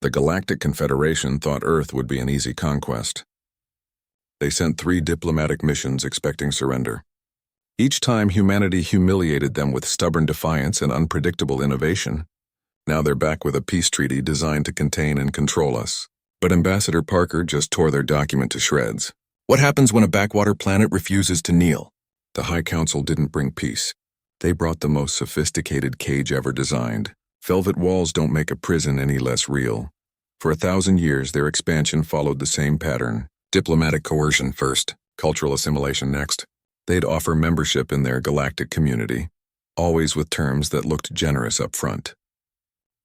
The Galactic Confederation thought Earth would be an easy conquest. They sent 3 diplomatic missions expecting surrender. Each time humanity humiliated them with stubborn defiance and unpredictable innovation. Now they're back with a peace treaty designed to contain and control us. But Ambassador Parker just tore their document to shreds. What happens when a backwater planet refuses to kneel? The High Council didn't bring peace. They brought the most sophisticated cage ever designed. Velvet walls don't make a prison any less real. For 1,000 years, their expansion followed the same pattern. Diplomatic coercion first, cultural assimilation next. They'd offer membership in their galactic community, always with terms that looked generous up front.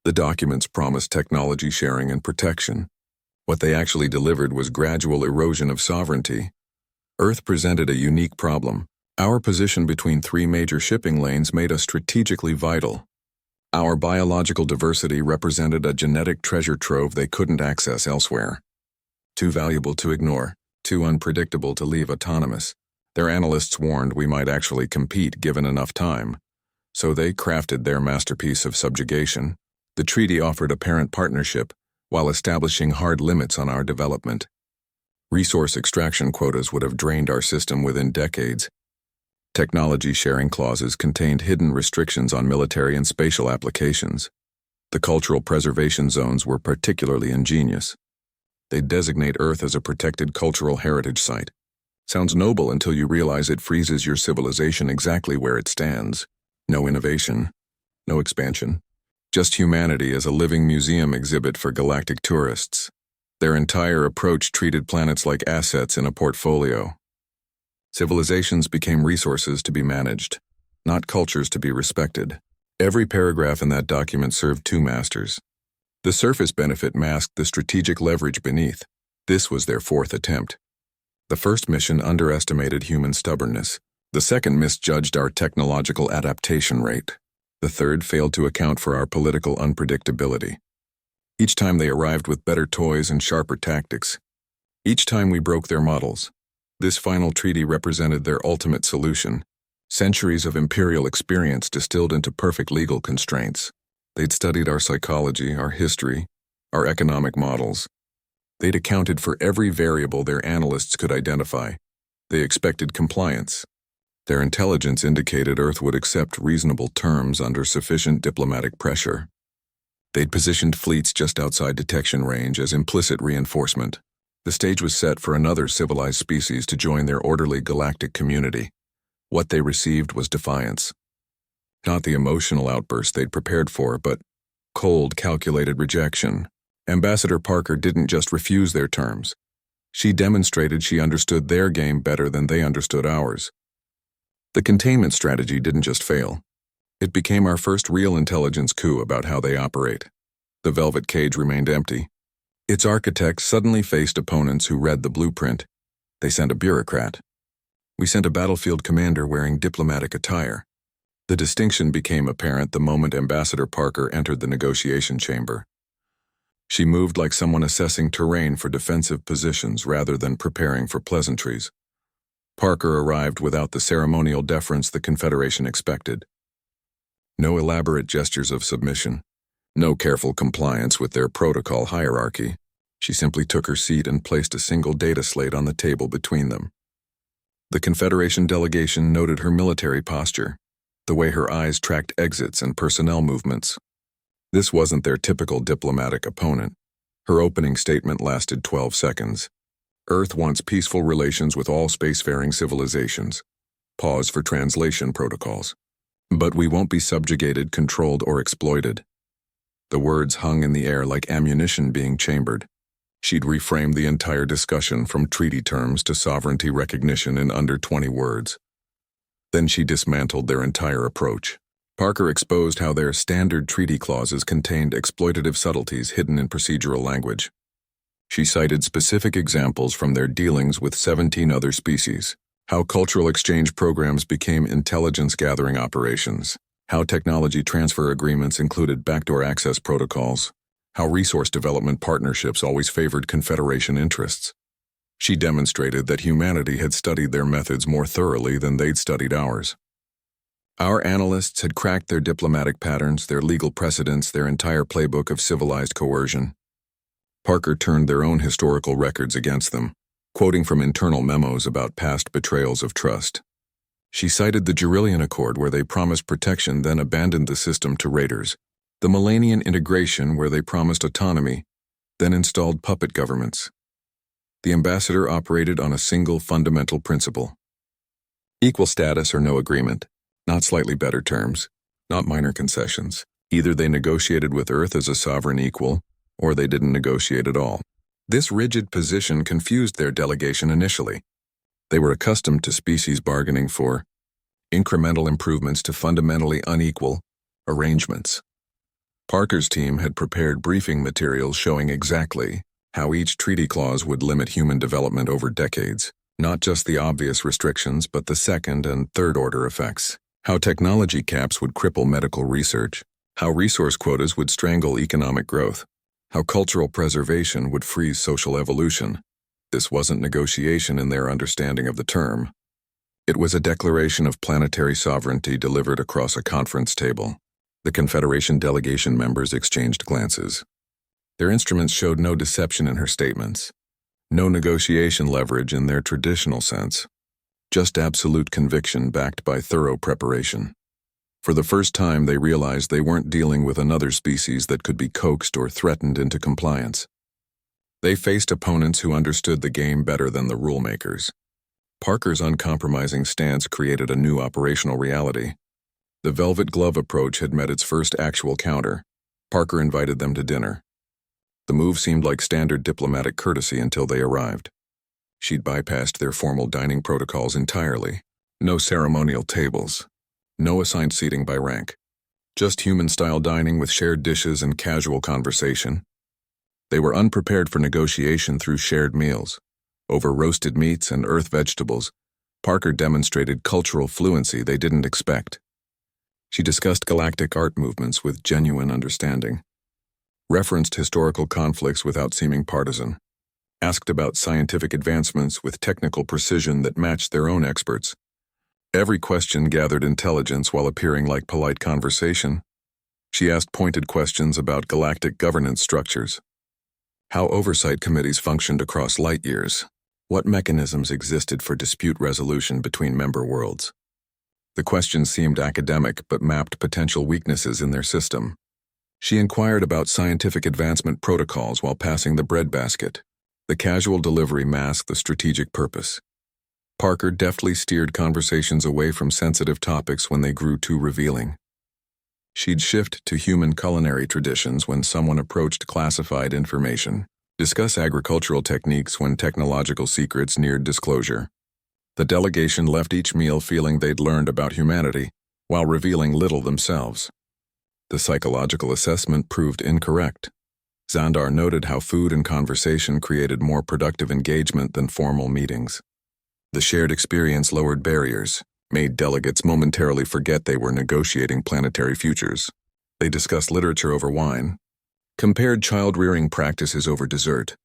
The documents promised technology sharing and protection. What they actually delivered was gradual erosion of sovereignty. Earth presented a unique problem. Our position between 3 major shipping lanes made us strategically vital. Our biological diversity represented a genetic treasure trove they couldn't access elsewhere. Too valuable to ignore, too unpredictable to leave autonomous. Their analysts warned we might actually compete given enough time. So they crafted their masterpiece of subjugation. The treaty offered apparent partnership, while establishing hard limits on our development. Resource extraction quotas would have drained our system within decades. Technology sharing clauses contained hidden restrictions on military and spatial applications. The cultural preservation zones were particularly ingenious. They'd designate Earth as a protected cultural heritage site. Sounds noble until you realize it freezes your civilization exactly where it stands. No innovation, no expansion. Just humanity as a living museum exhibit for galactic tourists. Their entire approach treated planets like assets in a portfolio. Civilizations became resources to be managed, not cultures to be respected. Every paragraph in that document served 2 masters. The surface benefit masked the strategic leverage beneath. This was their 4th attempt. The first mission underestimated human stubbornness. The second misjudged our technological adaptation rate. The third failed to account for our political unpredictability. Each time they arrived with better toys and sharper tactics. Each time we broke their models. This final treaty represented their ultimate solution. Centuries of imperial experience distilled into perfect legal constraints. They'd studied our psychology, our history, our economic models. They'd accounted for every variable their analysts could identify. They expected compliance. Their intelligence indicated Earth would accept reasonable terms under sufficient diplomatic pressure. They'd positioned fleets just outside detection range as implicit reinforcement. The stage was set for another civilized species to join their orderly galactic community. What they received was defiance. Not the emotional outburst they'd prepared for, but cold, calculated rejection. Ambassador Parker didn't just refuse their terms. She demonstrated she understood their game better than they understood ours. The containment strategy didn't just fail. It became our first real intelligence coup about how they operate. The velvet cage remained empty. Its architects suddenly faced opponents who read the blueprint. They sent a bureaucrat. We sent a battlefield commander wearing diplomatic attire. The distinction became apparent the moment Ambassador Parker entered the negotiation chamber. She moved like someone assessing terrain for defensive positions rather than preparing for pleasantries. Parker arrived without the ceremonial deference the Confederation expected. No elaborate gestures of submission. No careful compliance with their protocol hierarchy. She simply took her seat and placed a single data slate on the table between them. The Confederation delegation noted her military posture, the way her eyes tracked exits and personnel movements. This wasn't their typical diplomatic opponent. Her opening statement lasted 12 seconds. Earth wants peaceful relations with all spacefaring civilizations. Pause for translation protocols. But we won't be subjugated, controlled, or exploited. The words hung in the air like ammunition being chambered. She'd reframed the entire discussion from treaty terms to sovereignty recognition in under 20 words. Then she dismantled their entire approach. Parker exposed how their standard treaty clauses contained exploitative subtleties hidden in procedural language. She cited specific examples from their dealings with 17 other species, how cultural exchange programs became intelligence-gathering operations, how technology transfer agreements included backdoor access protocols, how resource development partnerships always favored Confederation interests. She demonstrated that humanity had studied their methods more thoroughly than they'd studied ours. Our analysts had cracked their diplomatic patterns, their legal precedents, their entire playbook of civilized coercion. Parker turned their own historical records against them, quoting from internal memos about past betrayals of trust. She cited the Jurillian Accord where they promised protection then abandoned the system to raiders, the Millennian Integration where they promised autonomy, then installed puppet governments. The ambassador operated on a single fundamental principle: equal status or no agreement, not slightly better terms, not minor concessions. Either they negotiated with Earth as a sovereign equal, or they didn't negotiate at all. This rigid position confused their delegation initially. They were accustomed to species bargaining for incremental improvements to fundamentally unequal arrangements. Parker's team had prepared briefing materials showing exactly how each treaty clause would limit human development over decades, not just the obvious restrictions but the second and third-order effects. How technology caps would cripple medical research, how resource quotas would strangle economic growth, how cultural preservation would freeze social evolution. This wasn't negotiation in their understanding of the term. It was a declaration of planetary sovereignty delivered across a conference table. The Confederation delegation members exchanged glances. Their instruments showed no deception in her statements, no negotiation leverage in their traditional sense, just absolute conviction backed by thorough preparation. For the first time, they realized they weren't dealing with another species that could be coaxed or threatened into compliance. They faced opponents who understood the game better than the rule-makers. Parker's uncompromising stance created a new operational reality. The velvet glove approach had met its first actual counter. Parker invited them to dinner. The move seemed like standard diplomatic courtesy until they arrived. She'd bypassed their formal dining protocols entirely. No ceremonial tables. No assigned seating by rank. Just human-style dining with shared dishes and casual conversation. They were unprepared for negotiation through shared meals. Over roasted meats and earth vegetables, Parker demonstrated cultural fluency they didn't expect. She discussed galactic art movements with genuine understanding, referenced historical conflicts without seeming partisan, asked about scientific advancements with technical precision that matched their own experts. Every question gathered intelligence while appearing like polite conversation. She asked pointed questions about galactic governance structures, how oversight committees functioned across light years, what mechanisms existed for dispute resolution between member worlds. The questions seemed academic but mapped potential weaknesses in their system. She inquired about scientific advancement protocols while passing the breadbasket. The casual delivery masked the strategic purpose. Parker deftly steered conversations away from sensitive topics when they grew too revealing. She'd shift to human culinary traditions when someone approached classified information, discuss agricultural techniques when technological secrets neared disclosure. The delegation left each meal feeling they'd learned about humanity, while revealing little themselves. The psychological assessment proved incorrect. Xandar noted how food and conversation created more productive engagement than formal meetings. The shared experience lowered barriers, made delegates momentarily forget they were negotiating planetary futures. They discussed literature over wine, compared child-rearing practices over dessert.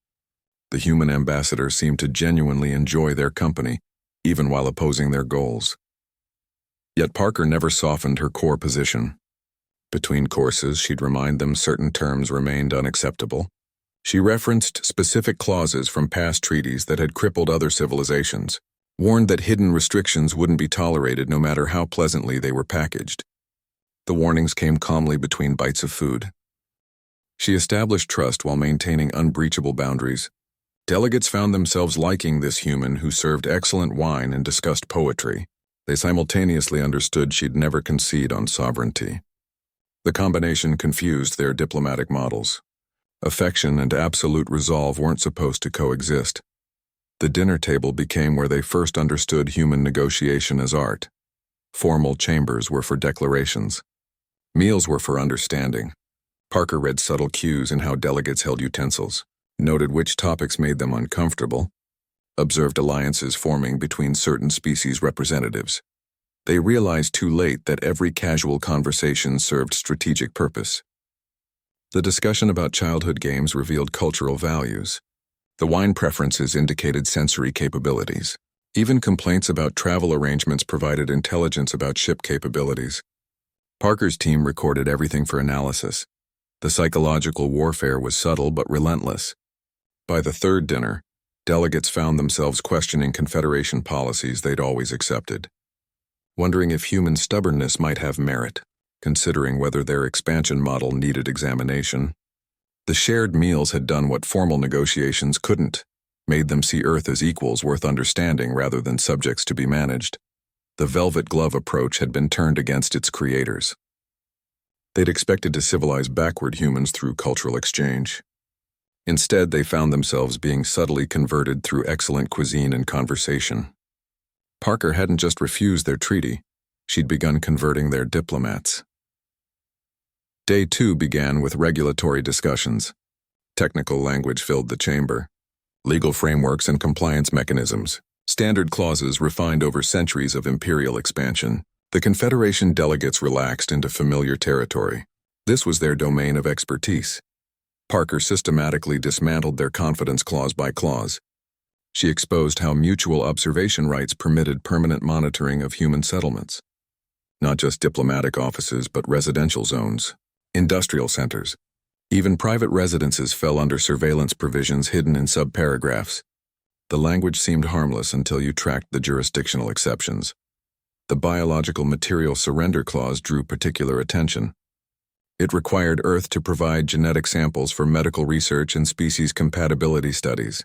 The human ambassador seemed to genuinely enjoy their company, even while opposing their goals. Yet Parker never softened her core position. Between courses, she'd remind them certain terms remained unacceptable. She referenced specific clauses from past treaties that had crippled other civilizations, warned that hidden restrictions wouldn't be tolerated no matter how pleasantly they were packaged. The warnings came calmly between bites of food. She established trust while maintaining unbreachable boundaries. Delegates found themselves liking this human who served excellent wine and discussed poetry. They simultaneously understood she'd never concede on sovereignty. The combination confused their diplomatic models. Affection and absolute resolve weren't supposed to coexist. The dinner table became where they first understood human negotiation as art. Formal chambers were for declarations. Meals were for understanding. Parker read subtle cues in how delegates held utensils, noted which topics made them uncomfortable, observed alliances forming between certain species representatives. They realized too late that every casual conversation served strategic purpose. The discussion about childhood games revealed cultural values. The wine preferences indicated sensory capabilities. Even complaints about travel arrangements provided intelligence about ship capabilities. Parker's team recorded everything for analysis. The psychological warfare was subtle but relentless. By the third dinner, delegates found themselves questioning Confederation policies they'd always accepted, wondering if human stubbornness might have merit, considering whether their expansion model needed examination. The shared meals had done what formal negotiations couldn't, made them see Earth as equals worth understanding rather than subjects to be managed. The velvet glove approach had been turned against its creators. They'd expected to civilize backward humans through cultural exchange. Instead, they found themselves being subtly converted through excellent cuisine and conversation. Parker hadn't just refused their treaty, she'd begun converting their diplomats. Day 2 began with regulatory discussions. Technical language filled the chamber. Legal frameworks and compliance mechanisms, standard clauses refined over centuries of imperial expansion. The Confederation delegates relaxed into familiar territory. This was their domain of expertise. Parker systematically dismantled their confidence clause by clause. She exposed how mutual observation rights permitted permanent monitoring of human settlements. Not just diplomatic offices, but residential zones, industrial centers. Even private residences fell under surveillance provisions hidden in subparagraphs. The language seemed harmless until you tracked the jurisdictional exceptions. The biological material surrender clause drew particular attention. It required Earth to provide genetic samples for medical research and species compatibility studies.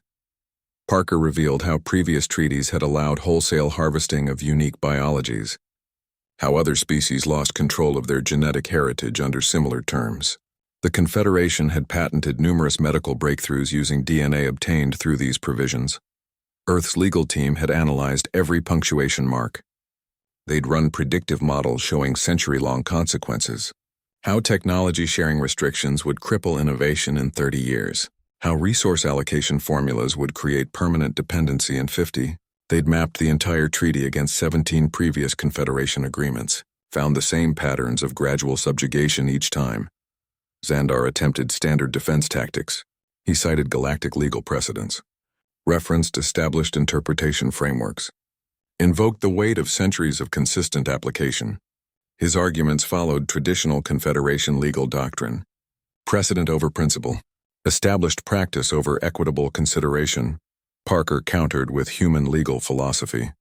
Parker revealed how previous treaties had allowed wholesale harvesting of unique biologies, how other species lost control of their genetic heritage under similar terms. The Confederation had patented numerous medical breakthroughs using DNA obtained through these provisions. Earth's legal team had analyzed every punctuation mark. They'd run predictive models showing century-long consequences. How technology sharing restrictions would cripple innovation in 30 years. How resource allocation formulas would create permanent dependency in 50. They'd mapped the entire treaty against 17 previous Confederation agreements, found the same patterns of gradual subjugation each time. Xandar attempted standard defense tactics. He cited galactic legal precedents, referenced established interpretation frameworks, invoked the weight of centuries of consistent application. His arguments followed traditional Confederation legal doctrine, precedent over principle, established practice over equitable consideration. Parker countered with human legal philosophy.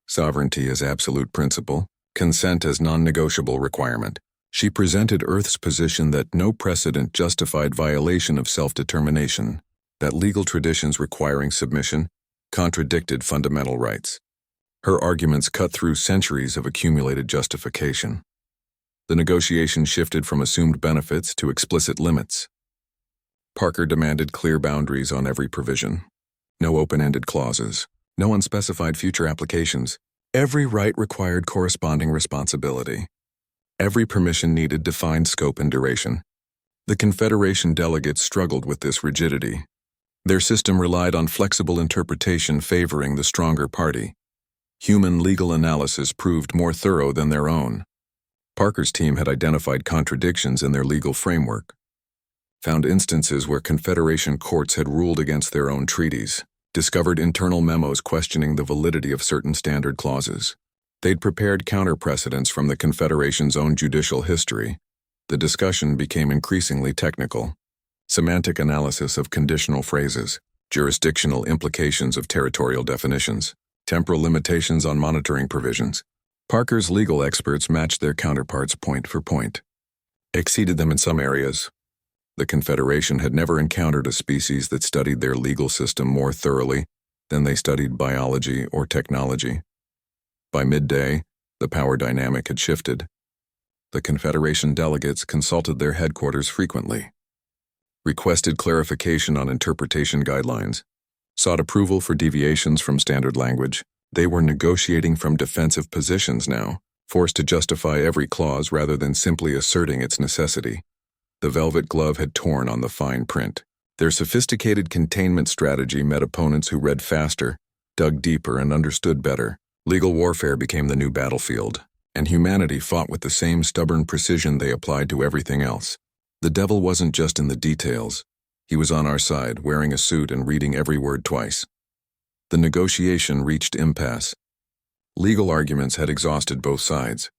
Sovereignty as absolute principle, consent as non-negotiable requirement. She presented Earth's position that no precedent justified violation of self-determination, that legal traditions requiring submission contradicted fundamental rights. Her arguments cut through centuries of accumulated justification. The negotiation shifted from assumed benefits to explicit limits. Parker demanded clear boundaries on every provision. No open-ended clauses, no unspecified future applications. Every right required corresponding responsibility. Every permission needed defined scope and duration. The Confederation delegates struggled with this rigidity. Their system relied on flexible interpretation favoring the stronger party. Human legal analysis proved more thorough than their own. Parker's team had identified contradictions in their legal framework, found instances where Confederation courts had ruled against their own treaties, discovered internal memos questioning the validity of certain standard clauses. They'd prepared counter-precedents from the Confederation's own judicial history. The discussion became increasingly technical. Semantic analysis of conditional phrases, jurisdictional implications of territorial definitions, temporal limitations on monitoring provisions. Parker's legal experts matched their counterparts point for point, exceeded them in some areas. The Confederation had never encountered a species that studied their legal system more thoroughly than they studied biology or technology. By midday, the power dynamic had shifted. The Confederation delegates consulted their headquarters frequently, requested clarification on interpretation guidelines, sought approval for deviations from standard language. They were negotiating from defensive positions now, forced to justify every clause rather than simply asserting its necessity. The velvet glove had torn on the fine print. Their sophisticated containment strategy met opponents who read faster, dug deeper, and understood better. Legal warfare became the new battlefield, and humanity fought with the same stubborn precision they applied to everything else. The devil wasn't just in the details. He was on our side, wearing a suit and reading every word twice. The negotiation reached impasse. Legal arguments had exhausted both sides.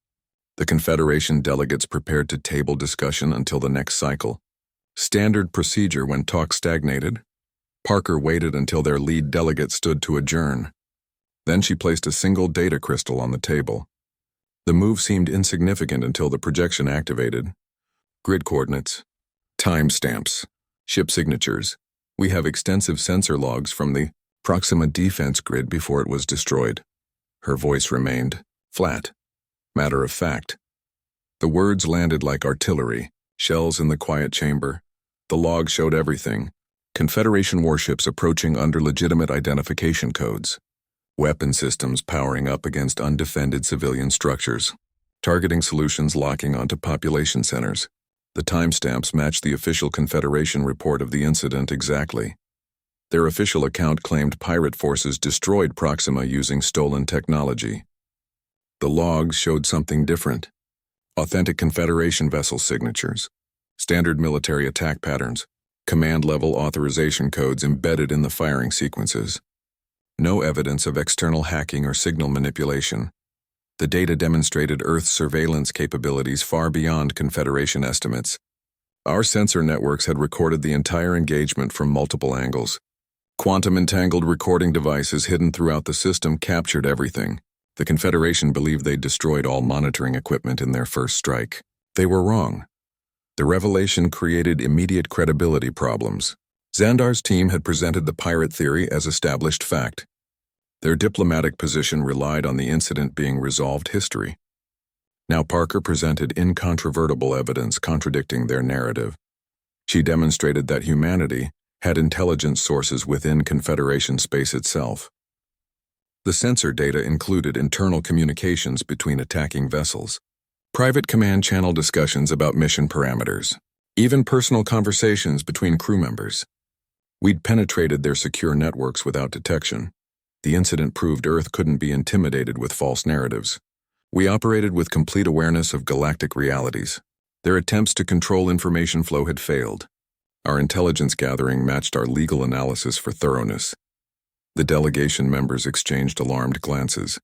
The Confederation delegates prepared to table discussion until the next cycle. Standard procedure when talk stagnated: Parker waited until their lead delegate stood to adjourn. Then she placed a single data crystal on the table. The move seemed insignificant until the projection activated. Grid coordinates, timestamps, ship signatures. We have extensive sensor logs from the Proxima defense grid before it was destroyed. Her voice remained flat, matter of fact. The words landed like artillery, shells in the quiet chamber. The log showed everything. Confederation warships approaching under legitimate identification codes. Weapon systems powering up against undefended civilian structures. Targeting solutions locking onto population centers. The timestamps matched the official Confederation report of the incident exactly. Their official account claimed pirate forces destroyed Proxima using stolen technology. The logs showed something different. Authentic Confederation vessel signatures, standard military attack patterns, command-level authorization codes embedded in the firing sequences. No evidence of external hacking or signal manipulation. The data demonstrated Earth's surveillance capabilities far beyond Confederation estimates. Our sensor networks had recorded the entire engagement from multiple angles. Quantum-entangled recording devices hidden throughout the system captured everything. The Confederation believed they'd destroyed all monitoring equipment in their first strike. They were wrong. The revelation created immediate credibility problems. Xandar's team had presented the pirate theory as established fact. Their diplomatic position relied on the incident being resolved history. Now Parker presented incontrovertible evidence contradicting their narrative. She demonstrated that humanity had intelligence sources within Confederation space itself. The sensor data included internal communications between attacking vessels, private command channel discussions about mission parameters, even personal conversations between crew members. We'd penetrated their secure networks without detection. The incident proved Earth couldn't be intimidated with false narratives. We operated with complete awareness of galactic realities. Their attempts to control information flow had failed. Our intelligence gathering matched our legal analysis for thoroughness. The delegation members exchanged alarmed glances.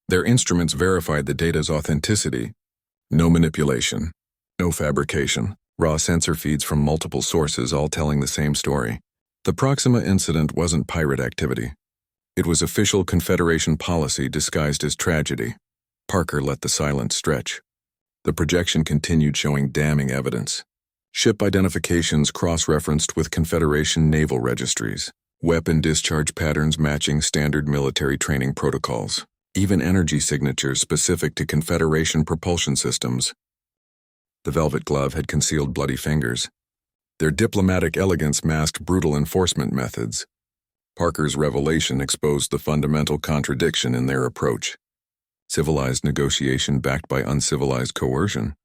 Their instruments verified the data's authenticity. No manipulation, no fabrication, raw sensor feeds from multiple sources all telling the same story. The Proxima incident wasn't pirate activity. It was official Confederation policy disguised as tragedy. Parker let the silence stretch. The projection continued showing damning evidence. Ship identifications cross-referenced with Confederation naval registries. Weapon discharge patterns matching standard military training protocols. Even energy signatures specific to Confederation propulsion systems. The velvet glove had concealed bloody fingers. Their diplomatic elegance masked brutal enforcement methods. Parker's revelation exposed the fundamental contradiction in their approach. Civilized negotiation backed by uncivilized coercion.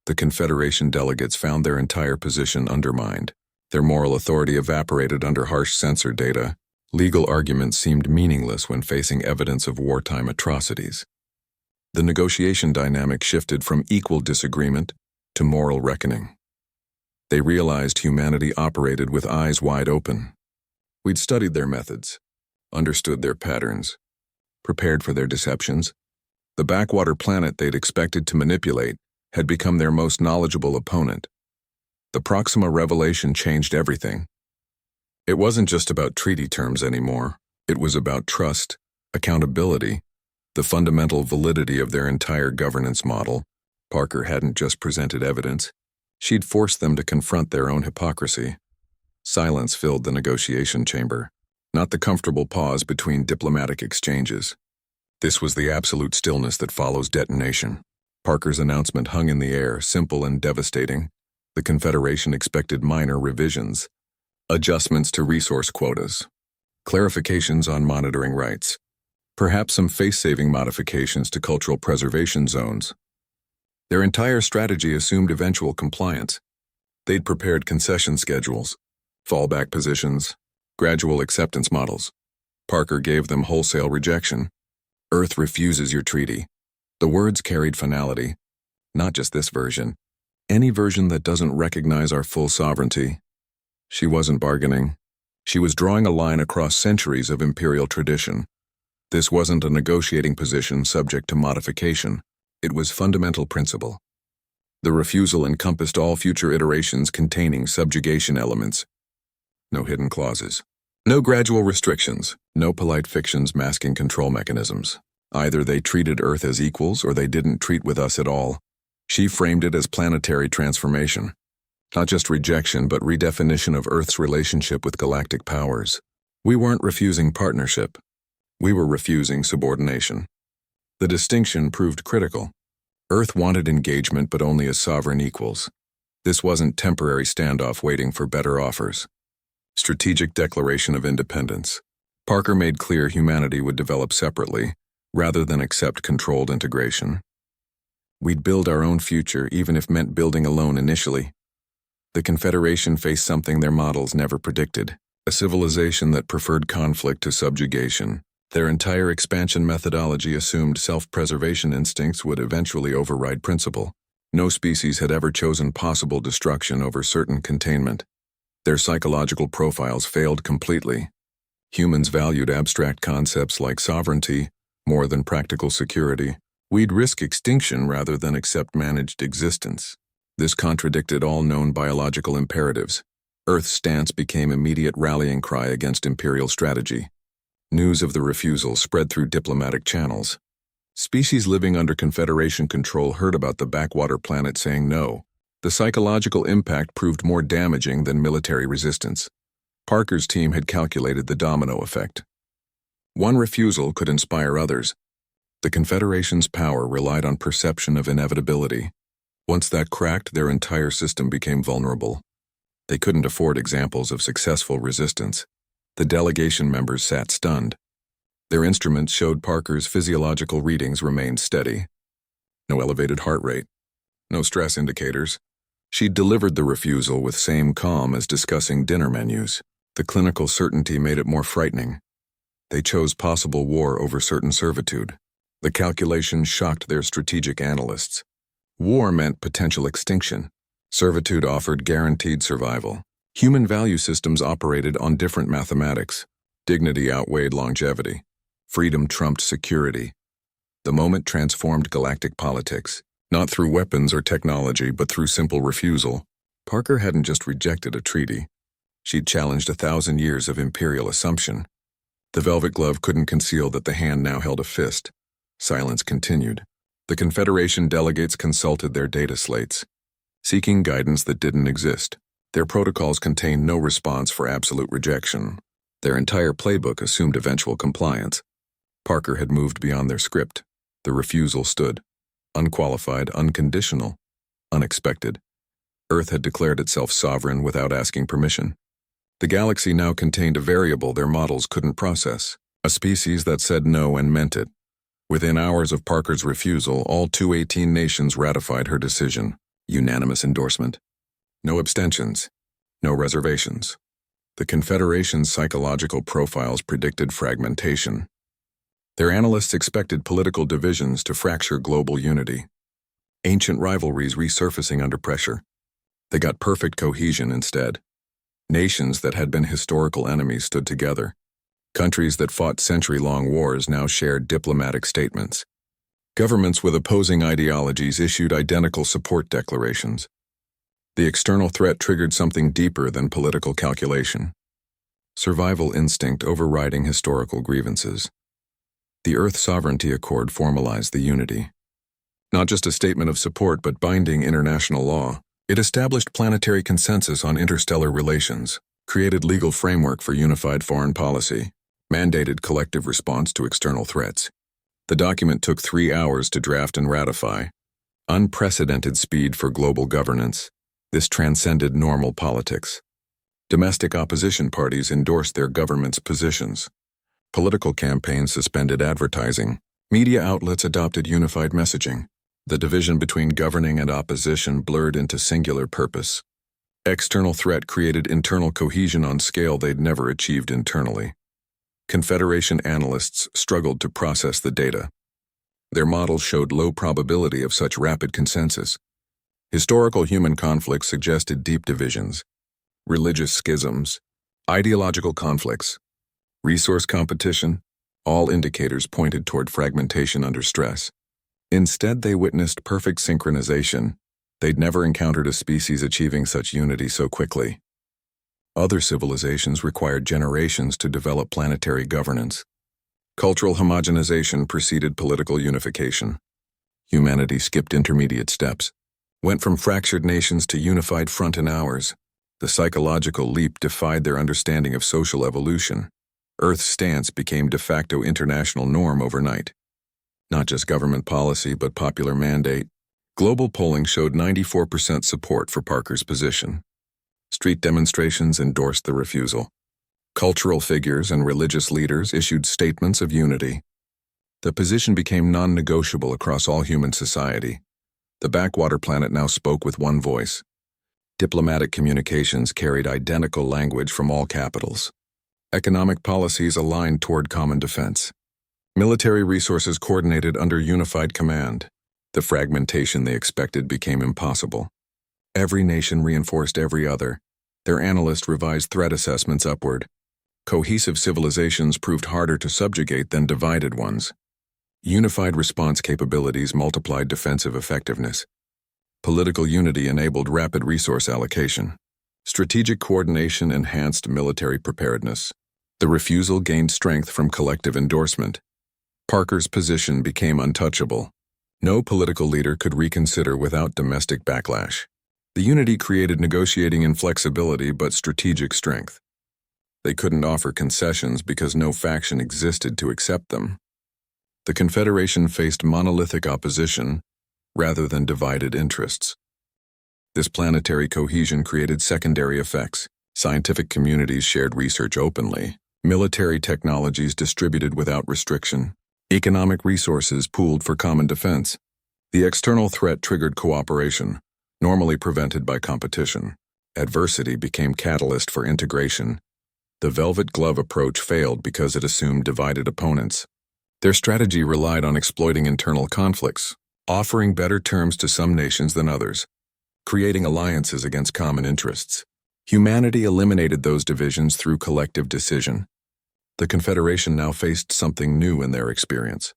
The Confederation delegates found their entire position undermined. Their moral authority evaporated under harsh censor data. Legal arguments seemed meaningless when facing evidence of wartime atrocities. The negotiation dynamic shifted from equal disagreement to moral reckoning. They realized humanity operated with eyes wide open. We'd studied their methods, understood their patterns, prepared for their deceptions. The backwater planet they'd expected to manipulate had become their most knowledgeable opponent. The Proxima revelation changed everything. It wasn't just about treaty terms anymore. It was about trust, accountability, the fundamental validity of their entire governance model. Parker hadn't just presented evidence. She'd forced them to confront their own hypocrisy. Silence filled the negotiation chamber, not the comfortable pause between diplomatic exchanges. This was the absolute stillness that follows detonation. Parker's announcement hung in the air, simple and devastating. The Confederation expected minor revisions, adjustments to resource quotas, clarifications on monitoring rights, perhaps some face-saving modifications to cultural preservation zones. Their entire strategy assumed eventual compliance. They'd prepared concession schedules, fallback positions, gradual acceptance models. Parker gave them wholesale rejection. Earth refuses your treaty. The words carried finality. Not just this version. Any version that doesn't recognize our full sovereignty. She wasn't bargaining. She was drawing a line across centuries of imperial tradition. This wasn't a negotiating position subject to modification. It was fundamental principle. The refusal encompassed all future iterations containing subjugation elements. no hidden clauses. No gradual restrictions, no polite fictions masking control mechanisms. Either they treated Earth as equals or they didn't treat with us at all. She framed it as planetary transformation. Not just rejection, but redefinition of Earth's relationship with galactic powers. We weren't refusing partnership. We were refusing subordination. The distinction proved critical. Earth wanted engagement, but only as sovereign equals. This wasn't temporary standoff waiting for better offers. Strategic declaration of independence. Parker made clear humanity would develop separately, rather than accept controlled integration. We'd build our own future, even if meant building alone initially. The Confederation faced something their models never predicted, a civilization that preferred conflict to subjugation. Their entire expansion methodology assumed self-preservation instincts would eventually override principle. No species had ever chosen possible destruction over certain containment. Their psychological profiles failed completely. Humans valued abstract concepts like sovereignty more than practical security. We'd risk extinction rather than accept managed existence. This contradicted all known biological imperatives. Earth's stance became immediate rallying cry against imperial strategy. News of the refusal spread through diplomatic channels. Species living under Confederation control heard about the backwater planet saying no. The psychological impact proved more damaging than military resistance. Parker's team had calculated the domino effect. One refusal could inspire others. The Confederation's power relied on perception of inevitability. Once that cracked, their entire system became vulnerable. They couldn't afford examples of successful resistance. The delegation members sat stunned. Their instruments showed Parker's physiological readings remained steady. No elevated heart rate. No stress indicators. She delivered the refusal with same calm as discussing dinner menus. The clinical certainty made it more frightening. They chose possible war over certain servitude. The calculation shocked their strategic analysts. War meant potential extinction. Servitude offered guaranteed survival. Human value systems operated on different mathematics. Dignity outweighed longevity. Freedom trumped security. The moment transformed galactic politics, not through weapons or technology, but through simple refusal. Parker hadn't just rejected a treaty. She'd challenged 1,000 years of imperial assumption. The velvet glove couldn't conceal that the hand now held a fist. Silence continued. The Confederation delegates consulted their data slates, seeking guidance that didn't exist. Their protocols contained no response for absolute rejection. Their entire playbook assumed eventual compliance. Parker had moved beyond their script. The refusal stood. Unqualified, unconditional, unexpected. Earth had declared itself sovereign without asking permission. The galaxy now contained a variable their models couldn't process, a species that said no and meant it. Within hours of Parker's refusal, all 218 nations ratified her decision. Unanimous endorsement. No abstentions. No reservations. The Confederation's psychological profiles predicted fragmentation. Their analysts expected political divisions to fracture global unity. Ancient rivalries resurfacing under pressure. They got perfect cohesion instead. Nations that had been historical enemies stood together. Countries that fought century-long wars now shared diplomatic statements. Governments with opposing ideologies issued identical support declarations. The external threat triggered something deeper than political calculation. Survival instinct overriding historical grievances. The Earth Sovereignty Accord formalized the unity. Not just a statement of support, but binding international law. It established planetary consensus on interstellar relations, created legal framework for unified foreign policy, mandated collective response to external threats. The document took 3 hours to draft and ratify. Unprecedented speed for global governance. This transcended normal politics. Domestic opposition parties endorsed their government's positions. Political campaigns suspended advertising. Media outlets adopted unified messaging. The division between governing and opposition blurred into singular purpose. External threat created internal cohesion on scale they'd never achieved internally. Confederation analysts struggled to process the data. Their models showed low probability of such rapid consensus. Historical human conflicts suggested deep divisions, religious schisms, ideological conflicts, resource competition. All indicators pointed toward fragmentation under stress. Instead, they witnessed perfect synchronization. They'd never encountered a species achieving such unity so quickly. Other civilizations required generations to develop planetary governance. Cultural homogenization preceded political unification. Humanity skipped intermediate steps, went from fractured nations to unified front in hours. The psychological leap defied their understanding of social evolution. Earth's stance became de facto international norm overnight. Not just government policy, but popular mandate. Global polling showed 94% support for Parker's position. Street demonstrations endorsed the refusal. Cultural figures and religious leaders issued statements of unity. The position became non-negotiable across all human society. The backwater planet now spoke with one voice. Diplomatic communications carried identical language from all capitals. Economic policies aligned toward common defense. Military resources coordinated under unified command. The fragmentation they expected became impossible. Every nation reinforced every other. Their analysts revised threat assessments upward. Cohesive civilizations proved harder to subjugate than divided ones. Unified response capabilities multiplied defensive effectiveness. Political unity enabled rapid resource allocation. Strategic coordination enhanced military preparedness. The refusal gained strength from collective endorsement. Parker's position became untouchable. No political leader could reconsider without domestic backlash. The unity created negotiating inflexibility but strategic strength. They couldn't offer concessions because no faction existed to accept them. The Confederation faced monolithic opposition rather than divided interests. This planetary cohesion created secondary effects. Scientific communities shared research openly. Military technologies distributed without restriction. Economic resources pooled for common defense. The external threat triggered cooperation, normally prevented by competition. Adversity became catalyst for integration. The velvet glove approach failed because it assumed divided opponents. Their strategy relied on exploiting internal conflicts, offering better terms to some nations than others, creating alliances against common interests. Humanity eliminated those divisions through collective decision. The Confederation now faced something new in their experience.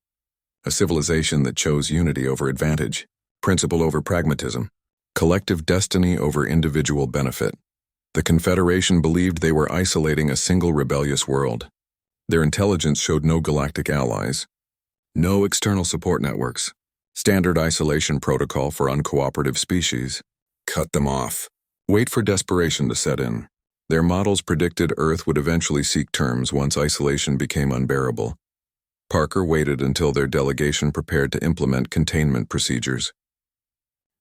A civilization that chose unity over advantage, principle over pragmatism, collective destiny over individual benefit. The Confederation believed they were isolating a single rebellious world. Their intelligence showed no galactic allies, no external support networks, standard isolation protocol for uncooperative species. Cut them off. Wait for desperation to set in. Their models predicted Earth would eventually seek terms once isolation became unbearable. Parker waited until their delegation prepared to implement containment procedures.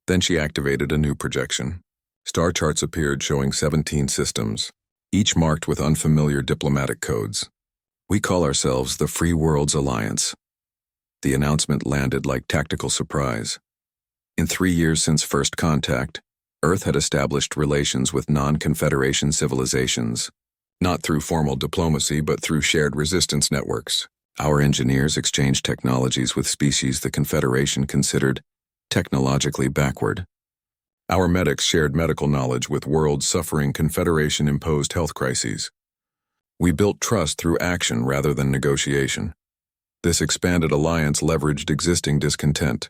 Then she activated a new projection. Star charts appeared showing 17 systems, each marked with unfamiliar diplomatic codes. We call ourselves the Free Worlds Alliance. The announcement landed like tactical surprise. In 3 years since first contact, Earth had established relations with non-Confederation civilizations, not through formal diplomacy but through shared resistance networks. Our engineers exchanged technologies with species the Confederation considered technologically backward. Our medics shared medical knowledge with worlds suffering Confederation-imposed health crises. We built trust through action rather than negotiation. This expanded alliance leveraged existing discontent.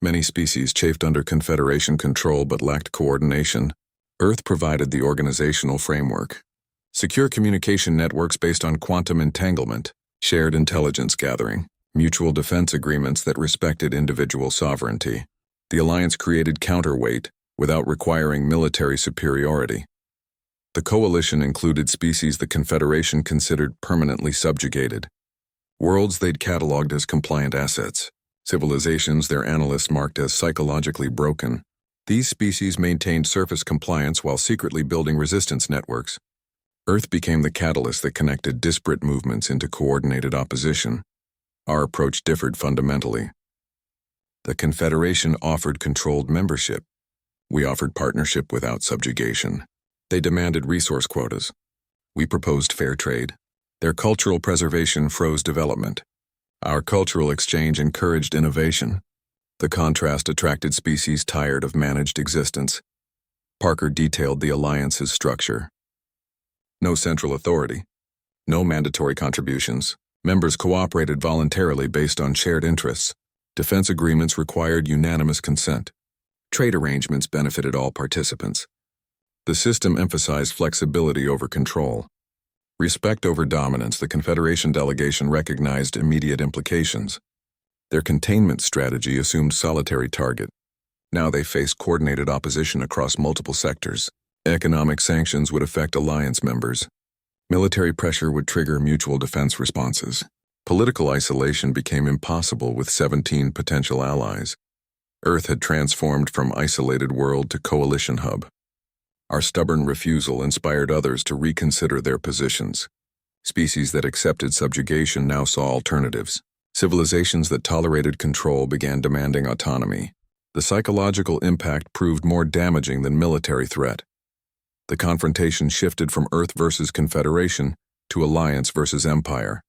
Many species chafed under Confederation control but lacked coordination. Earth provided the organizational framework. Secure communication networks based on quantum entanglement, shared intelligence gathering, mutual defense agreements that respected individual sovereignty. The alliance created counterweight without requiring military superiority. The coalition included species the Confederation considered permanently subjugated, worlds they'd cataloged as compliant assets, civilizations their analysts marked as psychologically broken. These species maintained surface compliance while secretly building resistance networks. Earth became the catalyst that connected disparate movements into coordinated opposition. Our approach differed fundamentally. The Confederation offered controlled membership. We offered partnership without subjugation. They demanded resource quotas. We proposed fair trade. Their cultural preservation froze development. Our cultural exchange encouraged innovation. The contrast attracted species tired of managed existence. Parker detailed the alliance's structure. No central authority. No mandatory contributions. Members cooperated voluntarily based on shared interests. Defense agreements required unanimous consent. Trade arrangements benefited all participants. The system emphasized flexibility over control. Respect over dominance. The Confederation delegation recognized immediate implications. Their containment strategy assumed solitary target. Now they faced coordinated opposition across multiple sectors. Economic sanctions would affect alliance members. Military pressure would trigger mutual defense responses. Political isolation became impossible with 17 potential allies. Earth had transformed from isolated world to coalition hub. Our stubborn refusal inspired others to reconsider their positions. Species that accepted subjugation now saw alternatives. Civilizations that tolerated control began demanding autonomy. The psychological impact proved more damaging than military threat. The confrontation shifted from Earth versus Confederation to alliance versus empire.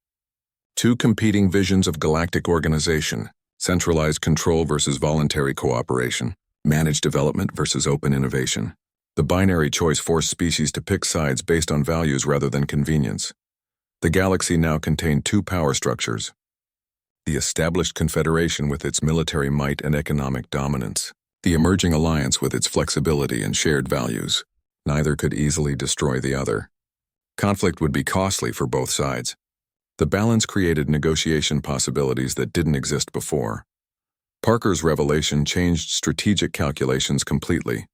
Two competing visions of galactic organization: centralized control versus voluntary cooperation, managed development versus open innovation. The binary choice forced species to pick sides based on values rather than convenience. The galaxy now contained two power structures: the established Confederation with its military might and economic dominance, the emerging alliance with its flexibility and shared values. Neither could easily destroy the other. Conflict would be costly for both sides. The balance created negotiation possibilities that didn't exist before. Parker's revelation changed strategic calculations completely.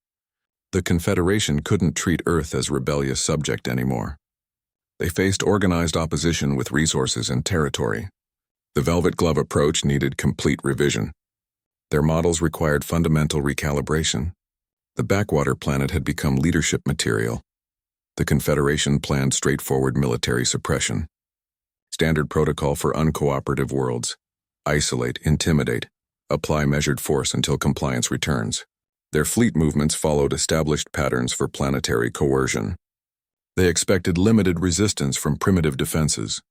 The Confederation couldn't treat Earth as rebellious subject anymore. They faced organized opposition with resources and territory. The Velvet Glove approach needed complete revision. Their models required fundamental recalibration. The backwater planet had become leadership material. The Confederation planned straightforward military suppression. Standard protocol for uncooperative worlds: isolate, intimidate, apply measured force until compliance returns. Their fleet movements followed established patterns for planetary coercion. They expected limited resistance from primitive defenses.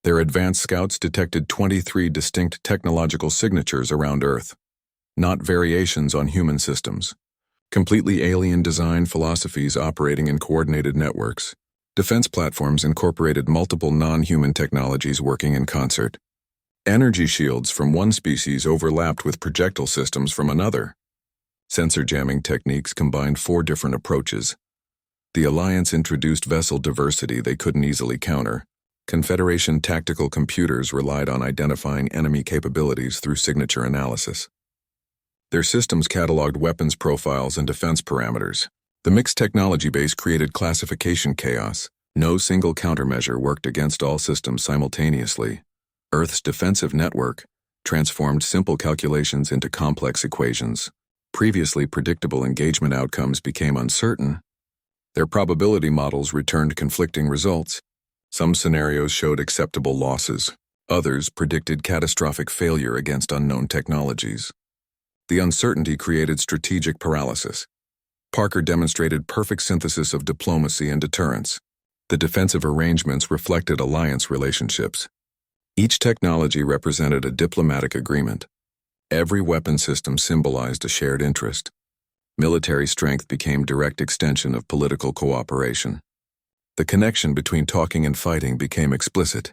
Their advanced scouts detected 23 distinct technological signatures around Earth, not variations on human systems. Completely alien design philosophies operating in coordinated networks. Defense platforms incorporated multiple non-human technologies working in concert. Energy shields from one species overlapped with projectile systems from another. Sensor jamming techniques combined 4 different approaches. The Alliance introduced vessel diversity they couldn't easily counter. Confederation tactical computers relied on identifying enemy capabilities through signature analysis. Their systems cataloged weapons profiles and defense parameters. The mixed technology base created classification chaos. No single countermeasure worked against all systems simultaneously. Earth's defensive network transformed simple calculations into complex equations. Previously predictable engagement outcomes became uncertain. Their probability models returned conflicting results. Some scenarios showed acceptable losses. Others predicted catastrophic failure against unknown technologies. The uncertainty created strategic paralysis. Parker demonstrated perfect synthesis of diplomacy and deterrence. The defensive arrangements reflected alliance relationships. Each technology represented a diplomatic agreement. Every weapon system symbolized a shared interest. Military strength became direct extension of political cooperation. The connection between talking and fighting became explicit.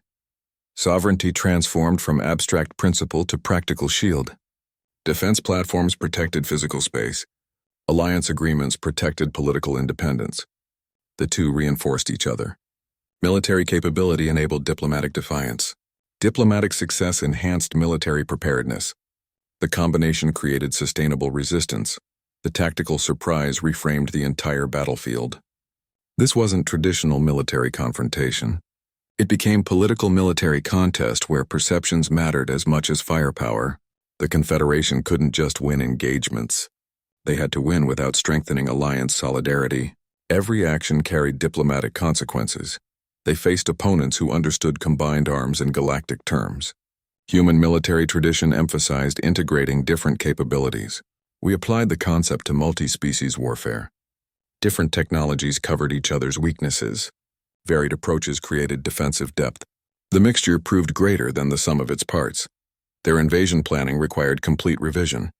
Sovereignty transformed from abstract principle to practical shield. Defense platforms protected physical space. Alliance agreements protected political independence. The two reinforced each other. Military capability enabled diplomatic defiance. Diplomatic success enhanced military preparedness. The combination created sustainable resistance. The tactical surprise reframed the entire battlefield. This wasn't traditional military confrontation. It became political military contest where perceptions mattered as much as firepower. The Confederation couldn't just win engagements. They had to win without strengthening alliance solidarity. Every action carried diplomatic consequences. They faced opponents who understood combined arms in galactic terms. Human military tradition emphasized integrating different capabilities. We applied the concept to multi-species warfare. Different technologies covered each other's weaknesses. Varied approaches created defensive depth. The mixture proved greater than the sum of its parts. Their invasion planning required complete revision.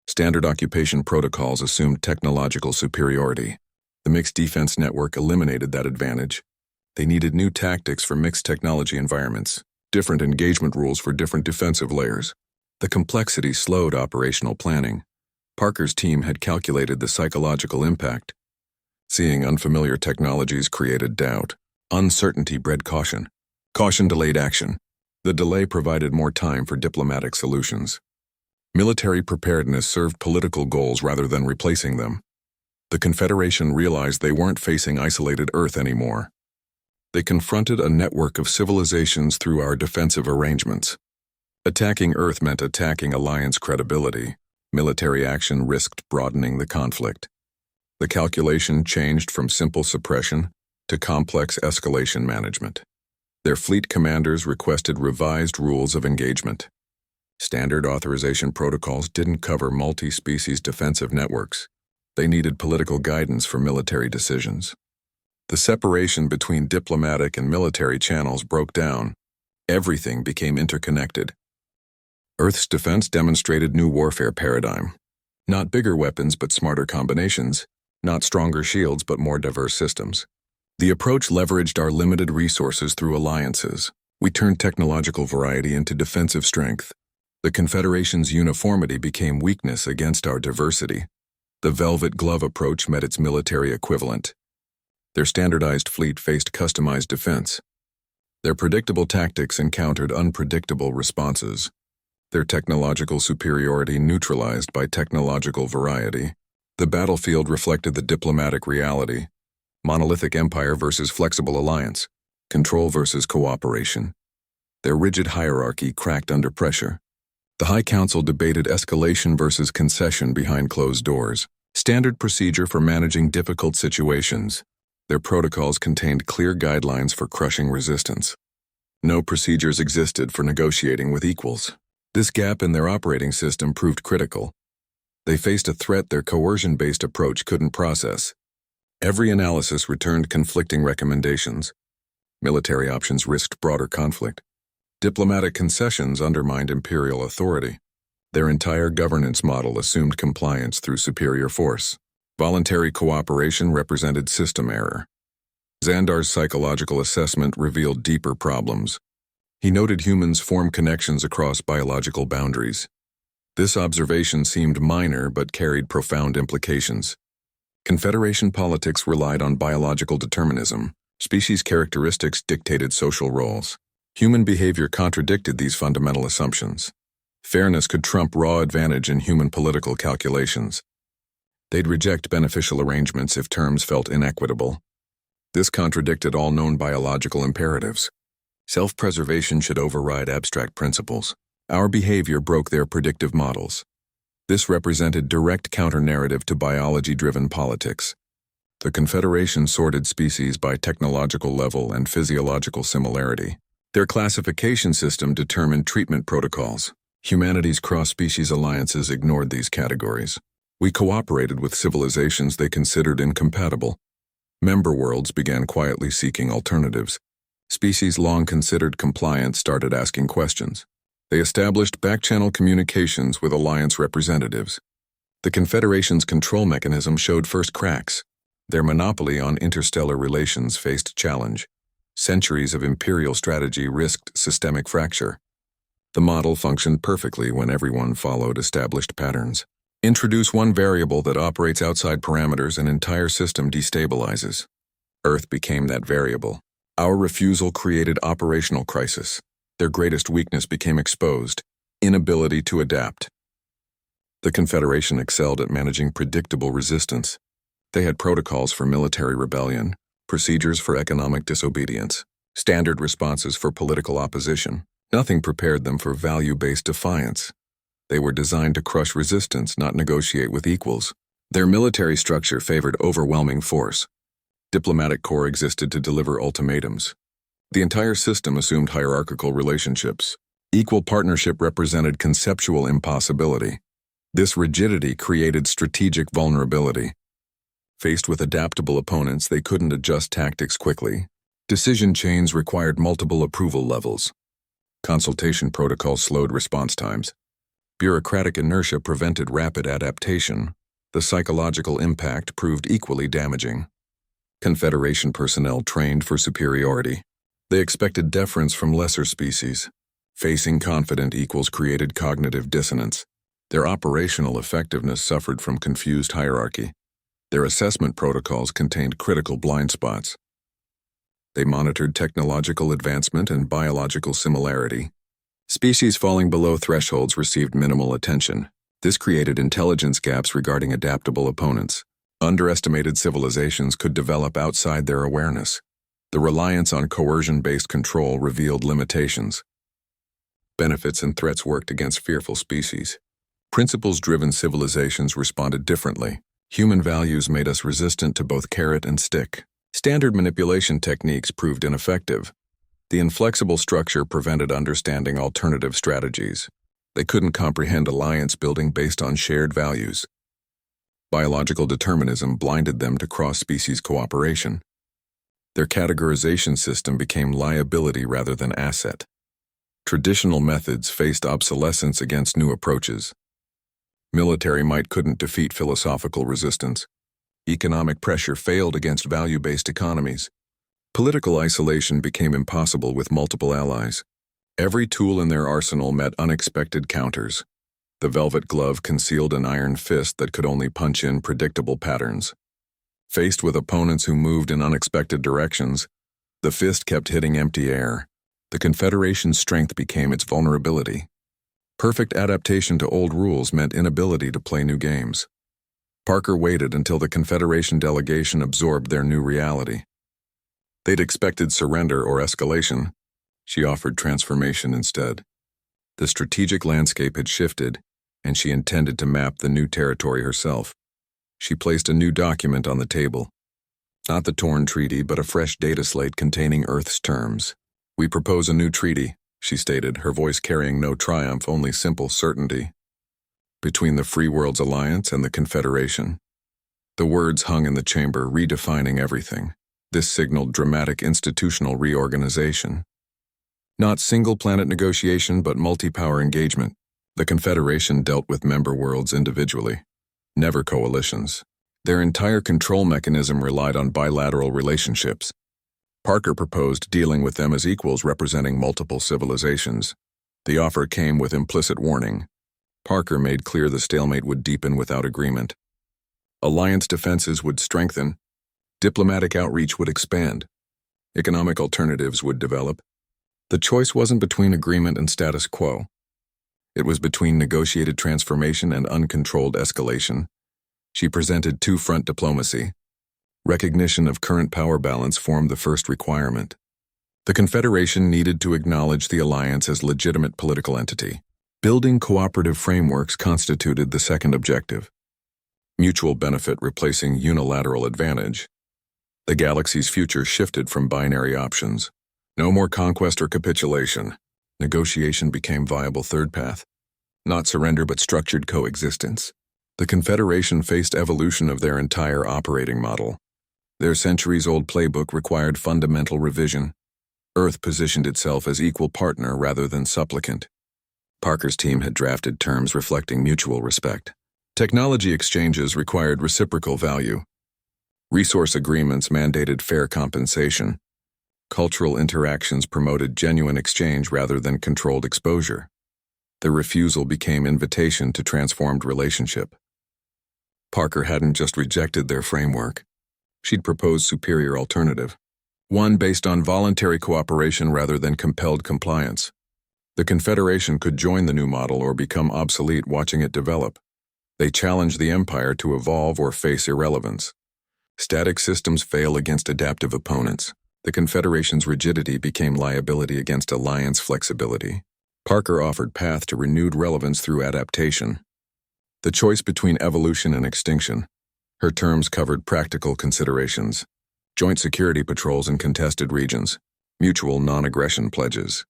Standard occupation protocols assumed technological superiority. The mixed defense network eliminated that advantage. They needed new tactics for mixed technology environments, different engagement rules for different defensive layers. The complexity slowed operational planning. Parker's team had calculated the psychological impact. Seeing unfamiliar technologies created doubt. Uncertainty bred caution. Caution delayed action. The delay provided more time for diplomatic solutions. Military preparedness served political goals rather than replacing them. The Confederation realized they weren't facing isolated Earth anymore. They confronted a network of civilizations through our defensive arrangements. Attacking Earth meant attacking Alliance credibility. Military action risked broadening the conflict. The calculation changed from simple suppression to complex escalation management. Their fleet commanders requested revised rules of engagement. Standard authorization protocols didn't cover multi-species defensive networks. They needed political guidance for military decisions. The separation between diplomatic and military channels broke down. Everything became interconnected. Earth's defense demonstrated new warfare paradigm. Not bigger weapons but smarter combinations. Not stronger shields but more diverse systems. The approach leveraged our limited resources through alliances. We turned technological variety into defensive strength. The Confederation's uniformity became weakness against our diversity. The velvet glove approach met its military equivalent. Their standardized fleet faced customized defense. Their predictable tactics encountered unpredictable responses. Their technological superiority neutralized by technological variety. The battlefield reflected the diplomatic reality. Monolithic empire versus flexible alliance. Control versus cooperation. Their rigid hierarchy cracked under pressure. The High Council debated escalation versus concession behind closed doors. Standard procedure for managing difficult situations. Their protocols contained clear guidelines for crushing resistance. No procedures existed for negotiating with equals. This gap in their operating system proved critical. They faced a threat their coercion-based approach couldn't process. Every analysis returned conflicting recommendations. Military options risked broader conflict. Diplomatic concessions undermined imperial authority. Their entire governance model assumed compliance through superior force. Voluntary cooperation represented system error. Xandar's psychological assessment revealed deeper problems. He noted humans form connections across biological boundaries. This observation seemed minor but carried profound implications. Confederation politics relied on biological determinism. Species characteristics dictated social roles. Human behavior contradicted these fundamental assumptions. Fairness could trump raw advantage in human political calculations. They'd reject beneficial arrangements if terms felt inequitable. This contradicted all known biological imperatives. Self-preservation should override abstract principles. Our behavior broke their predictive models. This represented direct counter-narrative to biology-driven politics. The Confederation sorted species by technological level and physiological similarity. Their classification system determined treatment protocols. Humanity's cross-species alliances ignored these categories. We cooperated with civilizations they considered incompatible. Member worlds began quietly seeking alternatives. Species long considered compliant started asking questions. They established back-channel communications with alliance representatives. The Confederation's control mechanism showed first cracks. Their monopoly on interstellar relations faced challenge. Centuries of imperial strategy risked systemic fracture. The model functioned perfectly when everyone followed established patterns. Introduce one variable that operates outside parameters, an entire system destabilizes. Earth became that variable. Our refusal created operational crisis. Their greatest weakness became exposed: inability to adapt. The Confederation excelled at managing predictable resistance. They had protocols for military rebellion, procedures for economic disobedience, standard responses for political opposition. Nothing prepared them for value-based defiance. They were designed to crush resistance, not negotiate with equals. Their military structure favored overwhelming force. Diplomatic corps existed to deliver ultimatums. The entire system assumed hierarchical relationships. Equal partnership represented conceptual impossibility. This rigidity created strategic vulnerability. Faced with adaptable opponents, they couldn't adjust tactics quickly. Decision chains required multiple approval levels. Consultation protocols slowed response times. Bureaucratic inertia prevented rapid adaptation. The psychological impact proved equally damaging. Confederation personnel trained for superiority. They expected deference from lesser species. Facing confident equals created cognitive dissonance. Their operational effectiveness suffered from confused hierarchy. Their assessment protocols contained critical blind spots. They monitored technological advancement and biological similarity. Species falling below thresholds received minimal attention. This created intelligence gaps regarding adaptable opponents. Underestimated civilizations could develop outside their awareness. The reliance on coercion-based control revealed limitations. Benefits and threats worked against fearful species. Principles-driven civilizations responded differently. Human values made us resistant to both carrot and stick. Standard manipulation techniques proved ineffective. The inflexible structure prevented understanding alternative strategies. They couldn't comprehend alliance building based on shared values. Biological determinism blinded them to cross-species cooperation. Their categorization system became liability rather than asset. Traditional methods faced obsolescence against new approaches. Military might couldn't defeat philosophical resistance. Economic pressure failed against value-based economies. Political isolation became impossible with multiple allies. Every tool in their arsenal met unexpected counters. The velvet glove concealed an iron fist that could only punch in predictable patterns. Faced with opponents who moved in unexpected directions, the fist kept hitting empty air. The Confederation's strength became its vulnerability. Perfect adaptation to old rules meant inability to play new games. Parker waited until the Confederation delegation absorbed their new reality. They'd expected surrender or escalation. She offered transformation instead. The strategic landscape had shifted, and she intended to map the new territory herself. She placed a new document on the table. Not the torn treaty, but a fresh data slate containing Earth's terms. "We propose a new treaty," she stated, her voice carrying no triumph, only simple certainty. "Between the Free Worlds Alliance and the Confederation." The words hung in the chamber, redefining everything. This signaled dramatic institutional reorganization. Not single-planet negotiation, but multi-power engagement. The Confederation dealt with member worlds individually, never coalitions. Their entire control mechanism relied on bilateral relationships. Parker proposed dealing with them as equals representing multiple civilizations. The offer came with implicit warning. Parker made clear the stalemate would deepen without agreement. Alliance defenses would strengthen. Diplomatic outreach would expand. Economic alternatives would develop. The choice wasn't between agreement and status quo. It was between negotiated transformation and uncontrolled escalation. She presented two-front diplomacy. Recognition of current power balance formed the first requirement. The Confederation needed to acknowledge the alliance as legitimate political entity. Building cooperative frameworks constituted the second objective. Mutual benefit replacing unilateral advantage. The galaxy's future shifted from binary options. No more conquest or capitulation. Negotiation became viable third path. Not surrender but structured coexistence. The Confederation faced evolution of their entire operating model. Their centuries-old playbook required fundamental revision. Earth positioned itself as equal partner rather than supplicant. Parker's team had drafted terms reflecting mutual respect. Technology exchanges required reciprocal value. Resource agreements mandated fair compensation. Cultural interactions promoted genuine exchange rather than controlled exposure. The refusal became invitation to transformed relationship. Parker hadn't just rejected their framework. She'd proposed superior alternative. One based on voluntary cooperation rather than compelled compliance. The Confederation could join the new model or become obsolete watching it develop. They challenged the Empire to evolve or face irrelevance. Static systems fail against adaptive opponents. The Confederation's rigidity became liability against alliance flexibility. Parker offered path to renewed relevance through adaptation. The choice between evolution and extinction. Her terms covered practical considerations. Joint security patrols in contested regions. Mutual non-aggression pledges.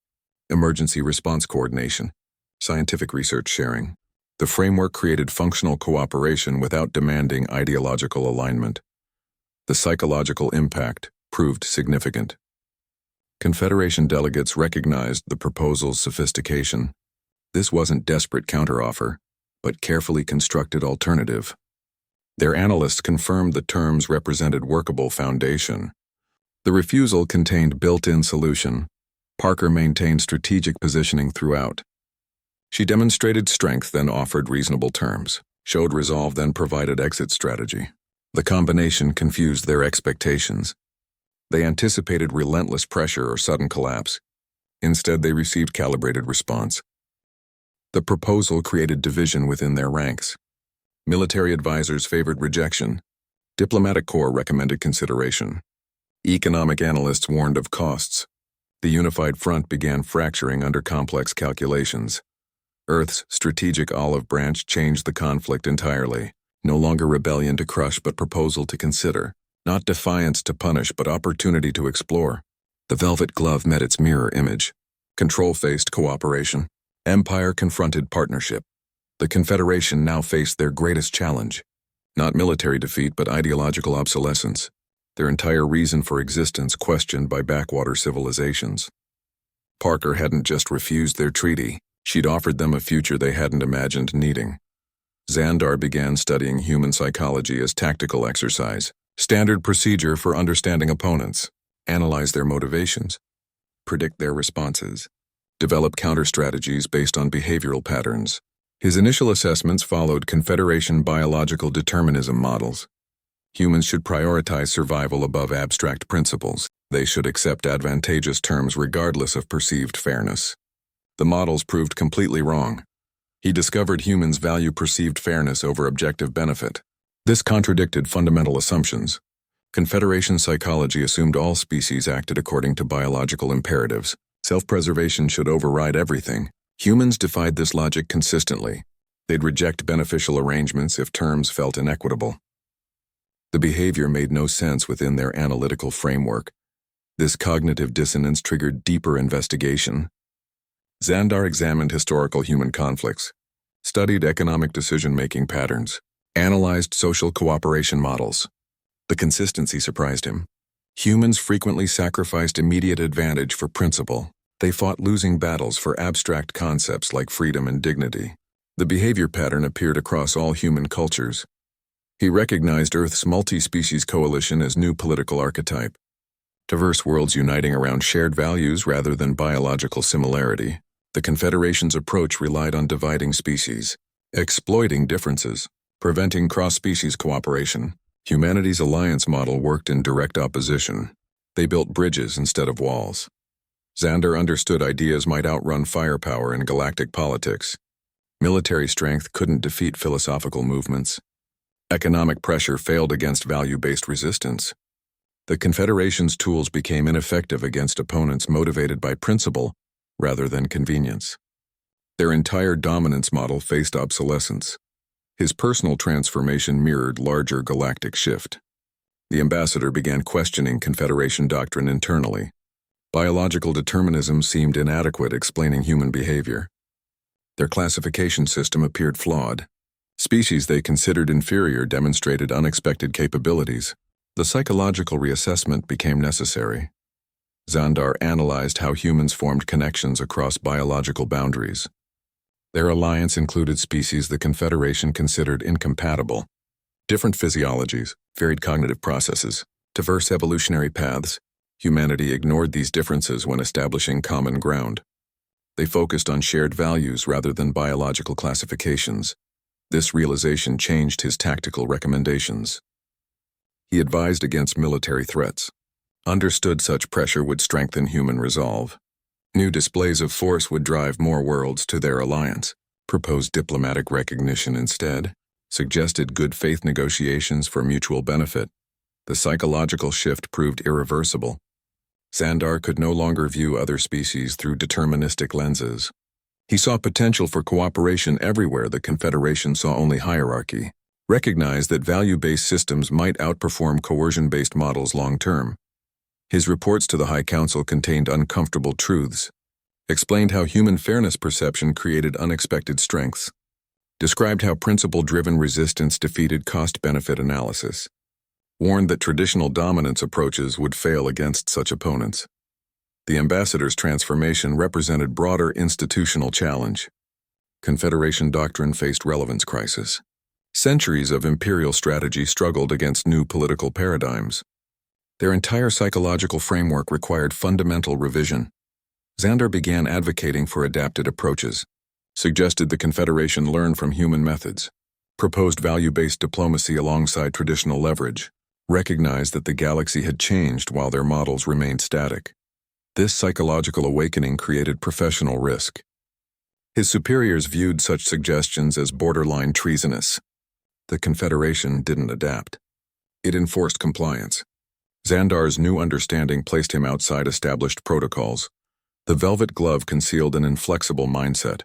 Emergency response coordination. Scientific research sharing. The framework created functional cooperation without demanding ideological alignment. The psychological impact proved significant. Confederation delegates recognized the proposal's sophistication. This wasn't desperate counteroffer, but carefully constructed alternative. Their analysts confirmed the terms represented workable foundation. The refusal contained built-in solution. Parker maintained strategic positioning throughout. She demonstrated strength, then offered reasonable terms, showed resolve, then provided exit strategy. The combination confused their expectations. They anticipated relentless pressure or sudden collapse. Instead, they received calibrated response. The proposal created division within their ranks. Military advisors favored rejection. Diplomatic corps recommended consideration. Economic analysts warned of costs. The unified front began fracturing under complex calculations. Earth's strategic olive branch changed the conflict entirely. No longer rebellion to crush, but proposal to consider. Not defiance to punish, but opportunity to explore. The velvet glove met its mirror image. Control faced cooperation. Empire confronted partnership. The Confederation now faced their greatest challenge. Not military defeat, but ideological obsolescence. Their entire reason for existence questioned by backwater civilizations. Parker hadn't just refused their treaty, she'd offered them a future they hadn't imagined needing. Xandar began studying human psychology as tactical exercise, standard procedure for understanding opponents, analyze their motivations, predict their responses, develop counter-strategies based on behavioral patterns. His initial assessments followed Confederation biological determinism models. Humans should prioritize survival above abstract principles. They should accept advantageous terms regardless of perceived fairness. The models proved completely wrong. He discovered humans value perceived fairness over objective benefit. This contradicted fundamental assumptions. Confederation psychology assumed all species acted according to biological imperatives. Self-preservation should override everything. Humans defied this logic consistently. They'd reject beneficial arrangements if terms felt inequitable. The behavior made no sense within their analytical framework. This cognitive dissonance triggered deeper investigation. Xandar examined historical human conflicts, studied economic decision-making patterns, analyzed social cooperation models. The consistency surprised him. Humans frequently sacrificed immediate advantage for principle. They fought losing battles for abstract concepts like freedom and dignity. The behavior pattern appeared across all human cultures. He recognized Earth's multi-species coalition as new political archetype. Diverse worlds uniting around shared values rather than biological similarity. The Confederation's approach relied on dividing species, exploiting differences, preventing cross-species cooperation. Humanity's alliance model worked in direct opposition. They built bridges instead of walls. Xandar understood ideas might outrun firepower in galactic politics. Military strength couldn't defeat philosophical movements. Economic pressure failed against value-based resistance. The Confederation's tools became ineffective against opponents motivated by principle rather than convenience. Their entire dominance model faced obsolescence. His personal transformation mirrored larger galactic shift. The ambassador began questioning Confederation doctrine internally. Biological determinism seemed inadequate explaining human behavior. Their classification system appeared flawed. Species they considered inferior demonstrated unexpected capabilities. The psychological reassessment became necessary. Xandar analyzed how humans formed connections across biological boundaries. Their alliance included species the Confederation considered incompatible. Different physiologies, varied cognitive processes, diverse evolutionary paths. Humanity ignored these differences when establishing common ground. They focused on shared values rather than biological classifications. This realization changed his tactical recommendations. He advised against military threats. Understood such pressure would strengthen human resolve. New displays of force would drive more worlds to their alliance. Proposed diplomatic recognition instead. Suggested good faith negotiations for mutual benefit. The psychological shift proved irreversible. Xandar could no longer view other species through deterministic lenses. He saw potential for cooperation everywhere the Confederation saw only hierarchy. Recognized that value-based systems might outperform coercion-based models long-term. His reports to the High Council contained uncomfortable truths. Explained how human fairness perception created unexpected strengths. Described how principle-driven resistance defeated cost-benefit analysis. Warned that traditional dominance approaches would fail against such opponents. The ambassador's transformation represented broader institutional challenge. Confederation doctrine faced relevance crisis. Centuries of imperial strategy struggled against new political paradigms. Their entire psychological framework required fundamental revision. Xandar began advocating for adapted approaches. Suggested the Confederation learn from human methods. proposed value-based diplomacy alongside traditional leverage, recognized that the galaxy had changed while their models remained static. This psychological awakening created professional risk. His superiors viewed such suggestions as borderline treasonous. The Confederation didn't adapt. It enforced compliance. Xandar's new understanding placed him outside established protocols. The velvet glove concealed an inflexible mindset.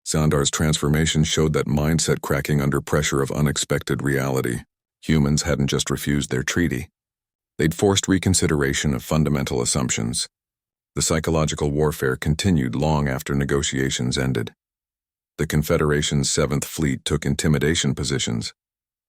Xandar's transformation showed that mindset cracking under pressure of unexpected reality. Humans hadn't just refused their treaty. They'd forced reconsideration of fundamental assumptions. The psychological warfare continued long after negotiations ended. The Confederation's 7th Fleet took intimidation positions,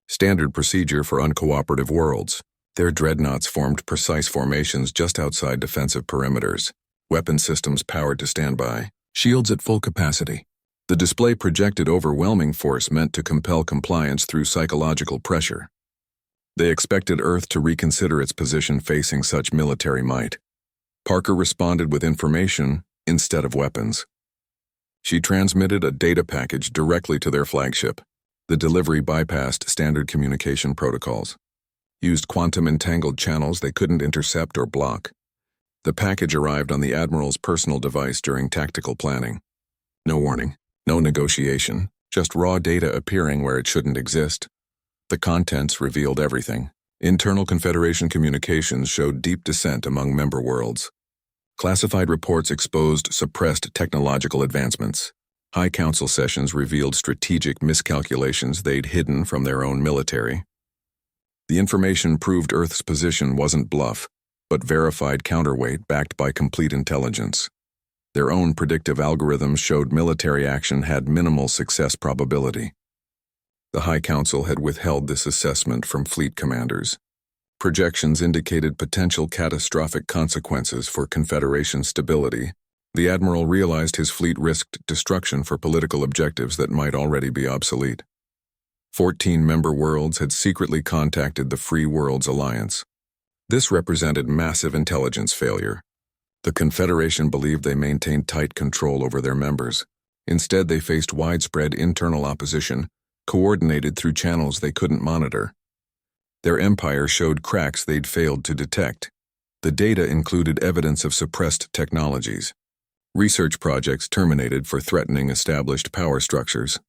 standard procedure for uncooperative worlds. Their dreadnoughts formed precise formations just outside defensive perimeters, weapon systems powered to standby, shields at full capacity. The display projected overwhelming force meant to compel compliance through psychological pressure. They expected Earth to reconsider its position facing such military might. Parker responded with information instead of weapons. She transmitted a data package directly to their flagship. The delivery bypassed standard communication protocols, used quantum-entangled channels they couldn't intercept or block. The package arrived on the Admiral's personal device during tactical planning. No warning, no negotiation, just raw data appearing where it shouldn't exist. The contents revealed everything. Internal Confederation communications showed deep dissent among member worlds. Classified reports exposed suppressed technological advancements. High Council sessions revealed strategic miscalculations they'd hidden from their own military. The information proved Earth's position wasn't bluff, but verified counterweight backed by complete intelligence. Their own predictive algorithms showed military action had minimal success probability. The High Council had withheld this assessment from fleet commanders. Projections indicated potential catastrophic consequences for Confederation stability. The Admiral realized his fleet risked destruction for political objectives that might already be obsolete. 14 member worlds had secretly contacted the Free Worlds Alliance. This represented massive intelligence failure. The Confederation believed they maintained tight control over their members. Instead, they faced widespread internal opposition, coordinated through channels they couldn't monitor. Their empire showed cracks they'd failed to detect. The data included evidence of suppressed technologies. Research projects terminated for threatening established power structures.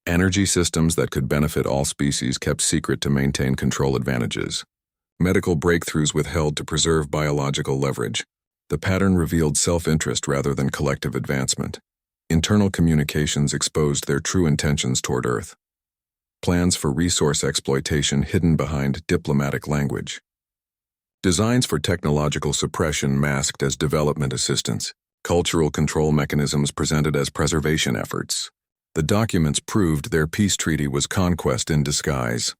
Energy systems that could benefit all species kept secret to maintain control advantages. Medical breakthroughs withheld to preserve biological leverage. The pattern revealed self-interest rather than collective advancement. Internal communications exposed their true intentions toward Earth. Plans for resource exploitation hidden behind diplomatic language. Designs for technological suppression masked as development assistance. Cultural control mechanisms presented as preservation efforts. The documents proved their peace treaty was conquest in disguise.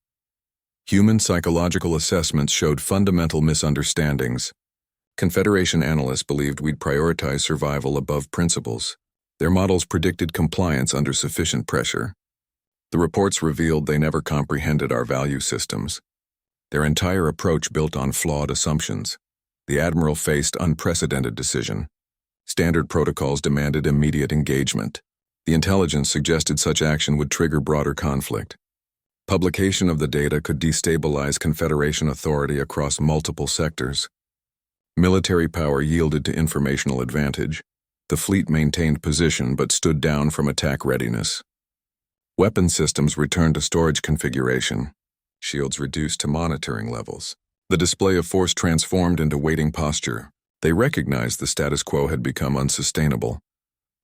Human psychological assessments showed fundamental misunderstandings. Confederation analysts believed we'd prioritize survival above principles. Their models predicted compliance under sufficient pressure. The reports revealed they never comprehended our value systems. Their entire approach built on flawed assumptions. The Admiral faced unprecedented decision. Standard protocols demanded immediate engagement. The intelligence suggested such action would trigger broader conflict. Publication of the data could destabilize Confederation authority across multiple sectors. Military power yielded to informational advantage. The fleet maintained position but stood down from attack readiness. Weapon systems returned to storage configuration. Shields reduced to monitoring levels. The display of force transformed into waiting posture. They recognized the status quo had become unsustainable.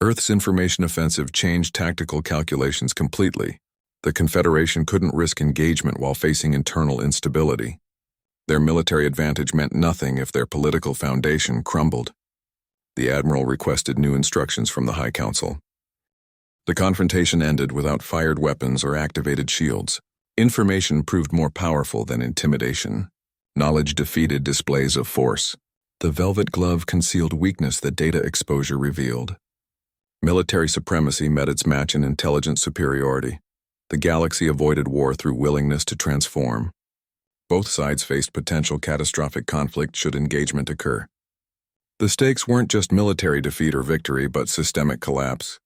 Earth's information offensive changed tactical calculations completely. The Confederation couldn't risk engagement while facing internal instability. Their military advantage meant nothing if their political foundation crumbled. The Admiral requested new instructions from the High Council. The confrontation ended without fired weapons or activated shields. Information proved more powerful than intimidation. Knowledge defeated displays of force. The velvet glove concealed weakness that data exposure revealed. Military supremacy met its match in intelligence superiority. The galaxy avoided war through willingness to transform. Both sides faced potential catastrophic conflict should engagement occur. The stakes weren't just military defeat or victory, but systemic collapse.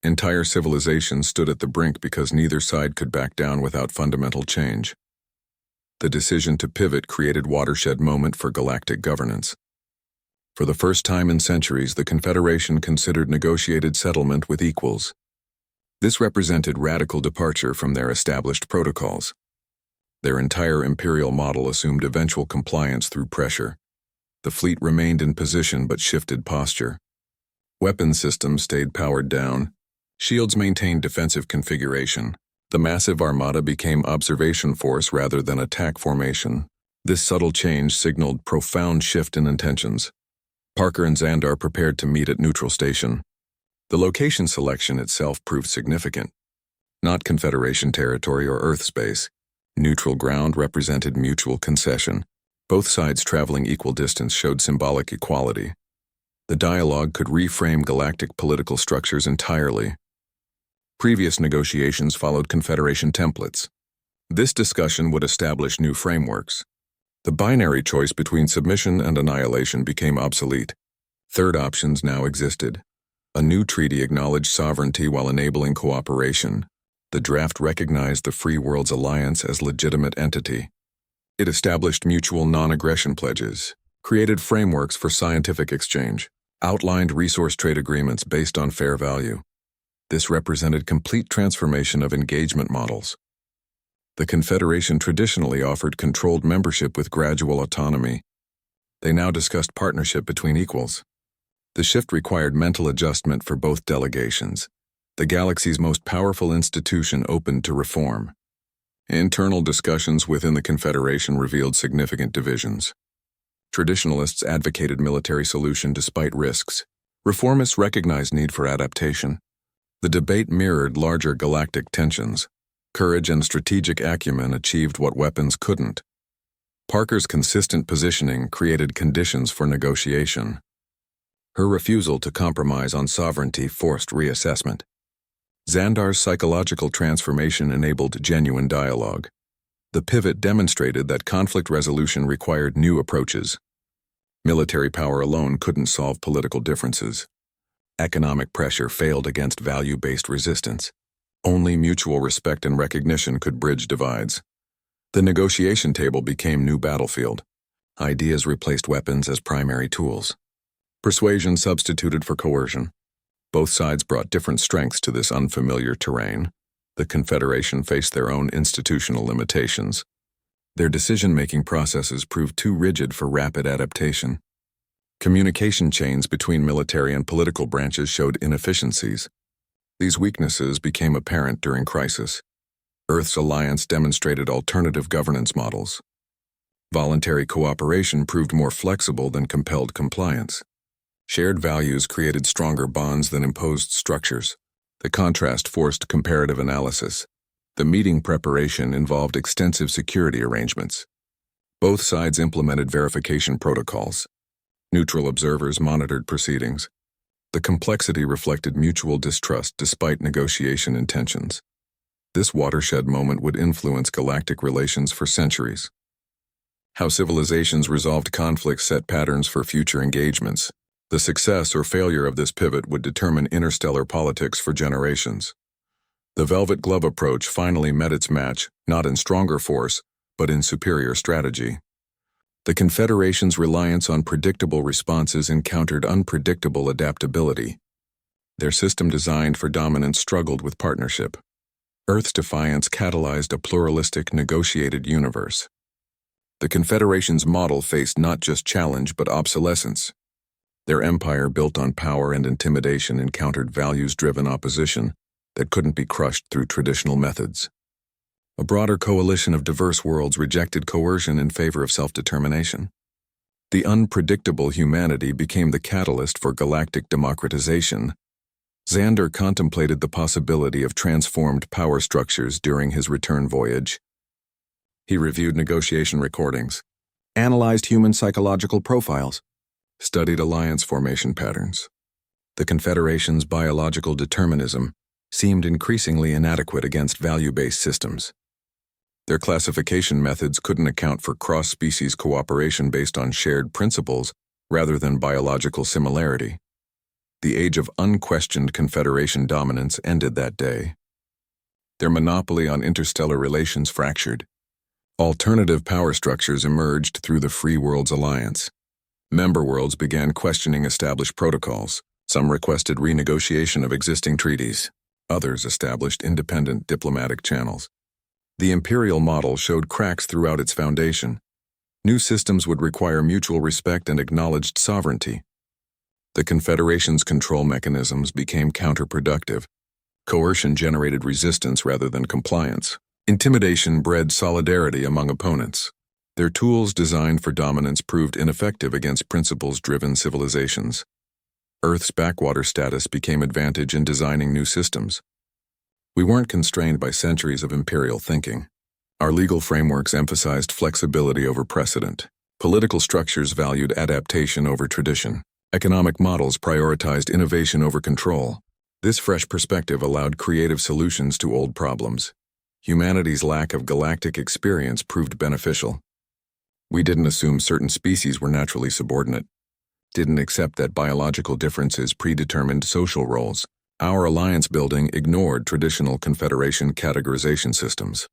Entire civilizations stood at the brink because neither side could back down without fundamental change. The decision to pivot created a watershed moment for galactic governance. For the first time in centuries, the Confederation considered negotiated settlement with equals. This represented radical departure from their established protocols. Their entire imperial model assumed eventual compliance through pressure. The fleet remained in position but shifted posture. Weapon systems stayed powered down. Shields maintained defensive configuration. The massive armada became observation force rather than attack formation. This subtle change signaled profound shift in intentions. Parker and Xandar prepared to meet at neutral station. The location selection itself proved significant. Not Confederation territory or Earth space. Neutral ground represented mutual concession. Both sides traveling equal distance showed symbolic equality. The dialogue could reframe galactic political structures entirely. Previous negotiations followed Confederation templates. This discussion would establish new frameworks. The binary choice between submission and annihilation became obsolete. Third options now existed. A new treaty acknowledged sovereignty while enabling cooperation. The draft recognized the Free Worlds Alliance as legitimate entity. It established mutual non-aggression pledges, created frameworks for scientific exchange, outlined resource trade agreements based on fair value. This represented complete transformation of engagement models. The Confederation traditionally offered controlled membership with gradual autonomy. They now discussed partnership between equals. The shift required mental adjustment for both delegations. The galaxy's most powerful institution opened to reform. Internal discussions within the Confederation revealed significant divisions. Traditionalists advocated military solution despite risks. Reformists recognized need for adaptation. The debate mirrored larger galactic tensions. Courage and strategic acumen achieved what weapons couldn't. Parker's consistent positioning created conditions for negotiation. Her refusal to compromise on sovereignty forced reassessment. Xandar's psychological transformation enabled genuine dialogue. The pivot demonstrated that conflict resolution required new approaches. Military power alone couldn't solve political differences. Economic pressure failed against value-based resistance. Only mutual respect and recognition could bridge divides. The negotiation table became new battlefield. Ideas replaced weapons as primary tools. Persuasion substituted for coercion. Both sides brought different strengths to this unfamiliar terrain. The Confederation faced their own institutional limitations. Their decision-making processes proved too rigid for rapid adaptation. Communication chains between military and political branches showed inefficiencies. These weaknesses became apparent during crisis. Earth's alliance demonstrated alternative governance models. Voluntary cooperation proved more flexible than compelled compliance. Shared values created stronger bonds than imposed structures. The contrast forced comparative analysis. The meeting preparation involved extensive security arrangements. Both sides implemented verification protocols. Neutral observers monitored proceedings. The complexity reflected mutual distrust despite negotiation intentions. This watershed moment would influence galactic relations for centuries. How civilizations resolved conflicts set patterns for future engagements. The success or failure of this pivot would determine interstellar politics for generations. The velvet glove approach finally met its match, not in stronger force, but in superior strategy. The Confederation's reliance on predictable responses encountered unpredictable adaptability. Their system designed for dominance struggled with partnership. Earth's defiance catalyzed a pluralistic, negotiated universe. The Confederation's model faced not just challenge but obsolescence. Their empire, built on power and intimidation, encountered values-driven opposition that couldn't be crushed through traditional methods. A broader coalition of diverse worlds rejected coercion in favor of self-determination. The unpredictable humanity became the catalyst for galactic democratization. Xandar contemplated the possibility of transformed power structures during his return voyage. He reviewed negotiation recordings, analyzed human psychological profiles, studied alliance formation patterns. The Confederation's biological determinism seemed increasingly inadequate against value-based systems. Their classification methods couldn't account for cross-species cooperation based on shared principles rather than biological similarity. The age of unquestioned Confederation dominance ended that day. Their monopoly on interstellar relations fractured. Alternative power structures emerged through the Free Worlds Alliance. Member worlds began questioning established protocols. Some requested renegotiation of existing treaties. Others established independent diplomatic channels. The imperial model showed cracks throughout its foundation. New systems would require mutual respect and acknowledged sovereignty. The Confederation's control mechanisms became counterproductive. Coercion generated resistance rather than compliance. Intimidation bred solidarity among opponents. Their tools designed for dominance proved ineffective against principles-driven civilizations. Earth's backwater status became advantage in designing new systems. We weren't constrained by centuries of imperial thinking. Our legal frameworks emphasized flexibility over precedent. Political structures valued adaptation over tradition. Economic models prioritized innovation over control. This fresh perspective allowed creative solutions to old problems. Humanity's lack of galactic experience proved beneficial. We didn't assume certain species were naturally subordinate. Didn't accept that biological differences predetermined social roles. Our alliance building ignored traditional Confederation categorization systems.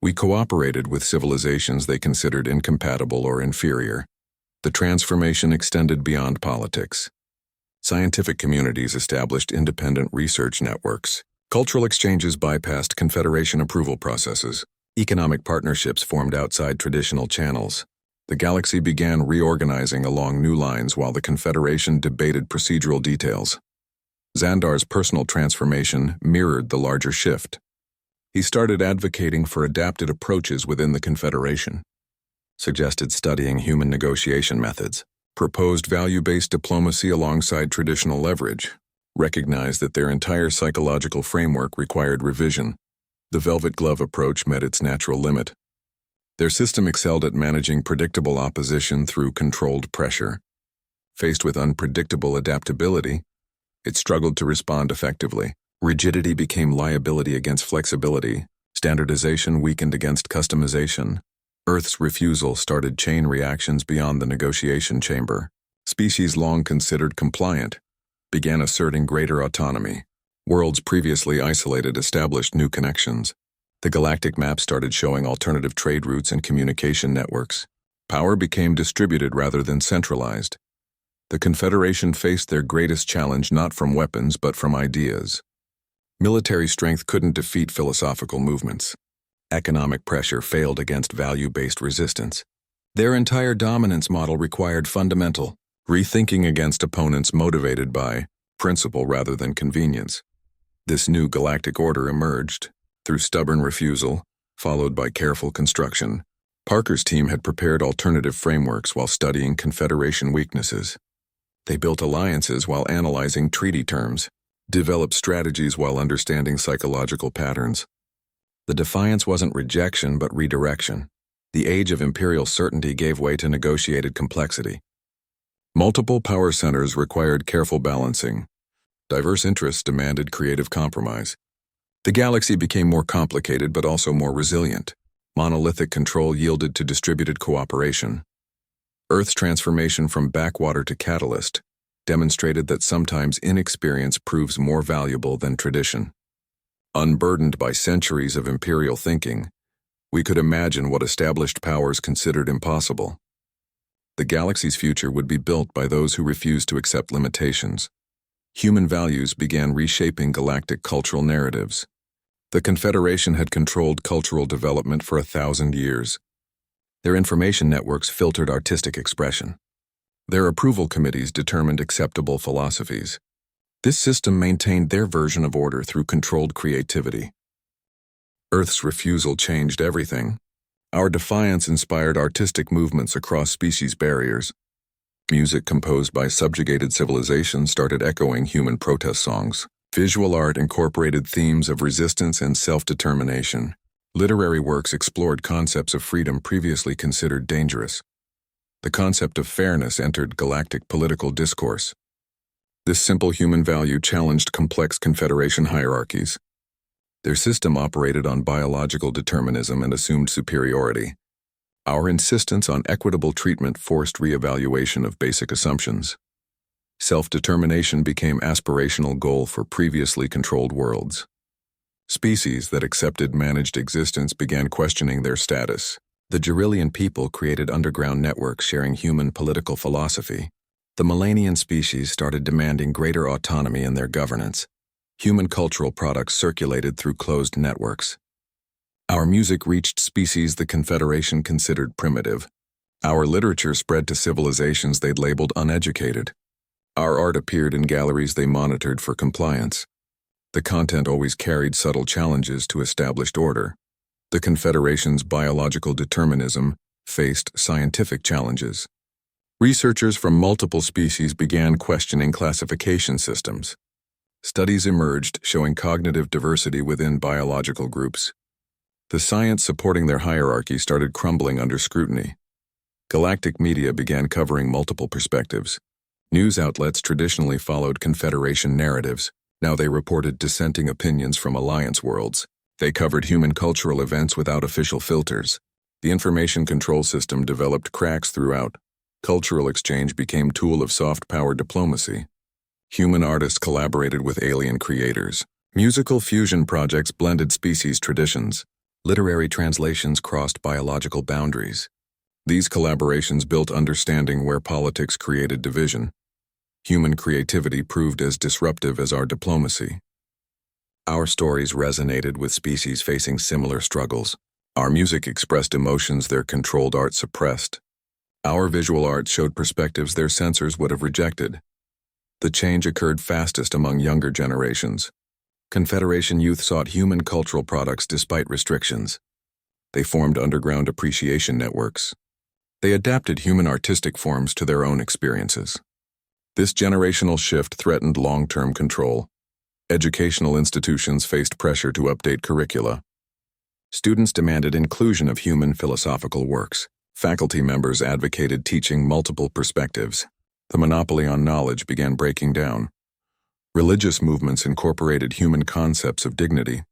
We cooperated with civilizations they considered incompatible or inferior. The transformation extended beyond politics. Scientific communities established independent research networks. Cultural exchanges bypassed Confederation approval processes. Economic partnerships formed outside traditional channels. The galaxy began reorganizing along new lines while the Confederation debated procedural details. Xandar's personal transformation mirrored the larger shift. He started advocating for adapted approaches within the Confederation, suggested studying human negotiation methods, proposed value-based diplomacy alongside traditional leverage, recognized that their entire psychological framework required revision. The velvet glove approach met its natural limit. Their system excelled at managing predictable opposition through controlled pressure. Faced with unpredictable adaptability, it struggled to respond effectively. Rigidity became liability against flexibility. Standardization weakened against customization. Earth's refusal started chain reactions beyond the negotiation chamber. Species long considered compliant began asserting greater autonomy. Worlds previously isolated established new connections. The galactic map started showing alternative trade routes and communication networks. Power became distributed rather than centralized. The Confederation faced their greatest challenge not from weapons but from ideas. Military strength couldn't defeat philosophical movements. Economic pressure failed against value-based resistance. Their entire dominance model required fundamental rethinking against opponents motivated by principle rather than convenience. This new galactic order emerged through stubborn refusal, followed by careful construction. Parker's team had prepared alternative frameworks while studying Confederation weaknesses. They built alliances while analyzing treaty terms, developed strategies while understanding psychological patterns. The defiance wasn't rejection but redirection. The age of imperial certainty gave way to negotiated complexity. Multiple power centers required careful balancing. Diverse interests demanded creative compromise. The galaxy became more complicated but also more resilient. Monolithic control yielded to distributed cooperation. Earth's transformation from backwater to catalyst demonstrated that sometimes inexperience proves more valuable than tradition. Unburdened by centuries of imperial thinking, we could imagine what established powers considered impossible. The galaxy's future would be built by those who refused to accept limitations. Human values began reshaping galactic cultural narratives. The Confederation had controlled cultural development for 1,000 years. Their information networks filtered artistic expression. Their approval committees determined acceptable philosophies. This system maintained their version of order through controlled creativity. Earth's refusal changed everything. Our defiance inspired artistic movements across species barriers. Music composed by subjugated civilizations started echoing human protest songs. Visual art incorporated themes of resistance and self-determination. Literary works explored concepts of freedom previously considered dangerous. The concept of fairness entered galactic political discourse. This simple human value challenged complex Confederation hierarchies. Their system operated on biological determinism and assumed superiority. Our insistence on equitable treatment forced reevaluation of basic assumptions. Self-determination became aspirational goal for previously controlled worlds. Species that accepted managed existence began questioning their status. The Gerillian people created underground networks sharing human political philosophy. The Melanian species started demanding greater autonomy in their governance. Human cultural products circulated through closed networks. Our music reached species the Confederation considered primitive. Our literature spread to civilizations they'd labeled uneducated. Our art appeared in galleries they monitored for compliance. The content always carried subtle challenges to established order. The Confederation's biological determinism faced scientific challenges. Researchers from multiple species began questioning classification systems. Studies emerged showing cognitive diversity within biological groups. The science supporting their hierarchy started crumbling under scrutiny. Galactic media began covering multiple perspectives. News outlets traditionally followed Confederation narratives. Now they reported dissenting opinions from Alliance worlds. They covered human cultural events without official filters. The information control system developed cracks throughout. Cultural exchange became tool of soft power diplomacy. Human artists collaborated with alien creators. Musical fusion projects blended species traditions. Literary translations crossed biological boundaries. These collaborations built understanding where politics created division. Human creativity proved as disruptive as our diplomacy. Our stories resonated with species facing similar struggles. Our music expressed emotions their controlled art suppressed. Our visual art showed perspectives their censors would have rejected. The change occurred fastest among younger generations. Confederation youth sought human cultural products despite restrictions. They formed underground appreciation networks. They adapted human artistic forms to their own experiences. This generational shift threatened long-term control. Educational institutions faced pressure to update curricula. Students demanded inclusion of human philosophical works. Faculty members advocated teaching multiple perspectives. The monopoly on knowledge began breaking down. Religious movements incorporated human concepts of dignity.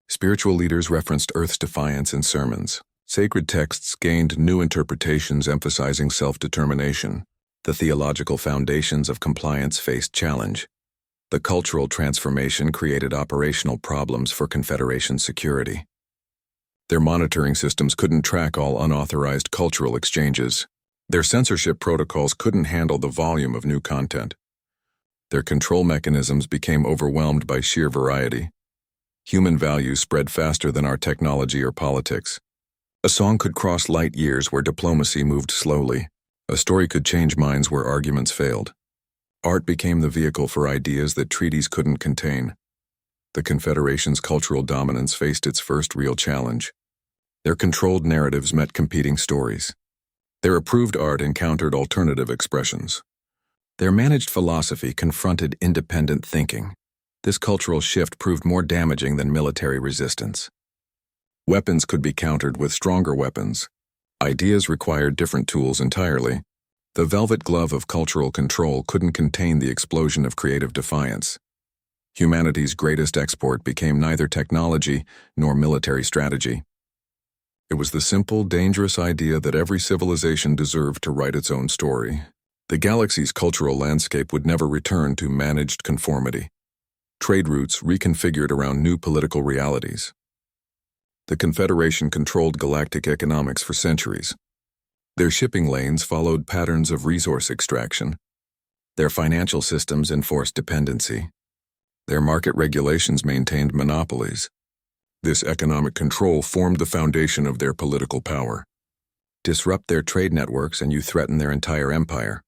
Spiritual leaders referenced Earth's defiance in sermons. Sacred texts gained new interpretations emphasizing self-determination. The theological foundations of compliance faced challenge. The cultural transformation created operational problems for Confederation security. Their monitoring systems couldn't track all unauthorized cultural exchanges. Their censorship protocols couldn't handle the volume of new content. Their control mechanisms became overwhelmed by sheer variety. Human values spread faster than our technology or politics. A song could cross light years where diplomacy moved slowly. A story could change minds where arguments failed. Art became the vehicle for ideas that treaties couldn't contain. The Confederation's cultural dominance faced its first real challenge. Their controlled narratives met competing stories. Their approved art encountered alternative expressions. Their managed philosophy confronted independent thinking. This cultural shift proved more damaging than military resistance. Weapons could be countered with stronger weapons. Ideas required different tools entirely. The velvet glove of cultural control couldn't contain the explosion of creative defiance. Humanity's greatest export became neither technology nor military strategy. It was the simple, dangerous idea that every civilization deserved to write its own story. The galaxy's cultural landscape would never return to managed conformity. Trade routes reconfigured around new political realities. The Confederation controlled galactic economics for centuries. Their shipping lanes followed patterns of resource extraction. Their financial systems enforced dependency. Their market regulations maintained monopolies. This economic control formed the foundation of their political power. Disrupt their trade networks and you threaten their entire empire.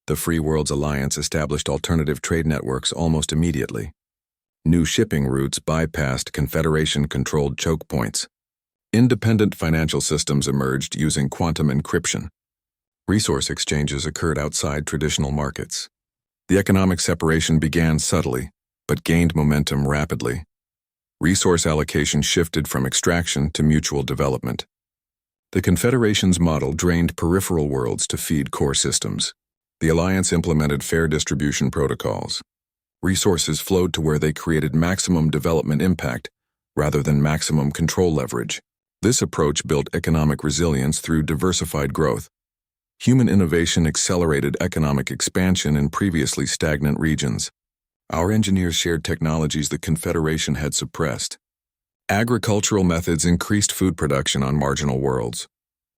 The Free Worlds Alliance established alternative trade networks almost immediately. New shipping routes bypassed Confederation-controlled choke points. Independent financial systems emerged using quantum encryption. Resource exchanges occurred outside traditional markets. The economic separation began subtly, but gained momentum rapidly. Resource allocation shifted from extraction to mutual development. The Confederation's model drained peripheral worlds to feed core systems. The Alliance implemented fair distribution protocols. Resources flowed to where they created maximum development impact rather than maximum control leverage. This approach built economic resilience through diversified growth. Human innovation accelerated economic expansion in previously stagnant regions. Our engineers shared technologies the Confederation had suppressed. Agricultural methods increased food production on marginal worlds.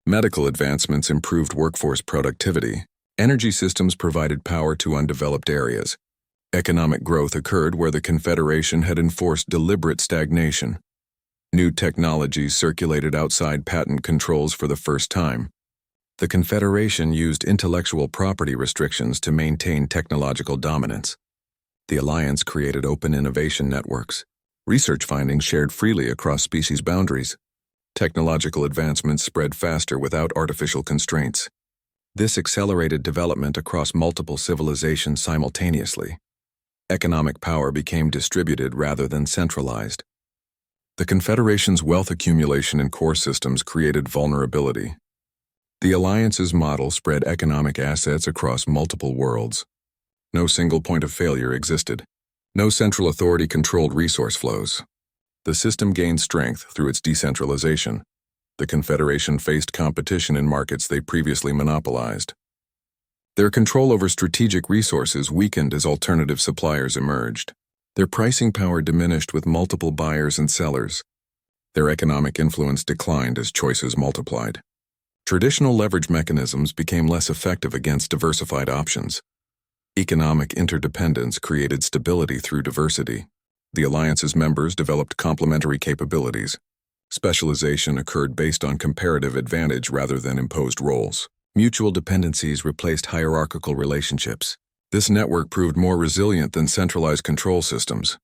Medical advancements improved workforce productivity. Energy systems provided power to undeveloped areas. Economic growth occurred where the Confederation had enforced deliberate stagnation. New technologies circulated outside patent controls for the first time. The Confederation used intellectual property restrictions to maintain technological dominance. The Alliance created open innovation networks. Research findings shared freely across species boundaries. Technological advancements spread faster without artificial constraints. This accelerated development across multiple civilizations simultaneously. Economic power became distributed rather than centralized. The Confederation's wealth accumulation in core systems created vulnerability. The Alliance's model spread economic assets across multiple worlds. No single point of failure existed. No central authority controlled resource flows. The system gained strength through its decentralization. The Confederation faced competition in markets they previously monopolized. Their control over strategic resources weakened as alternative suppliers emerged. Their pricing power diminished with multiple buyers and sellers. Their economic influence declined as choices multiplied. Traditional leverage mechanisms became less effective against diversified options. Economic interdependence created stability through diversity. The Alliance's members developed complementary capabilities. Specialization occurred based on comparative advantage rather than imposed roles. Mutual dependencies replaced hierarchical relationships. This network proved more resilient than centralized control systems.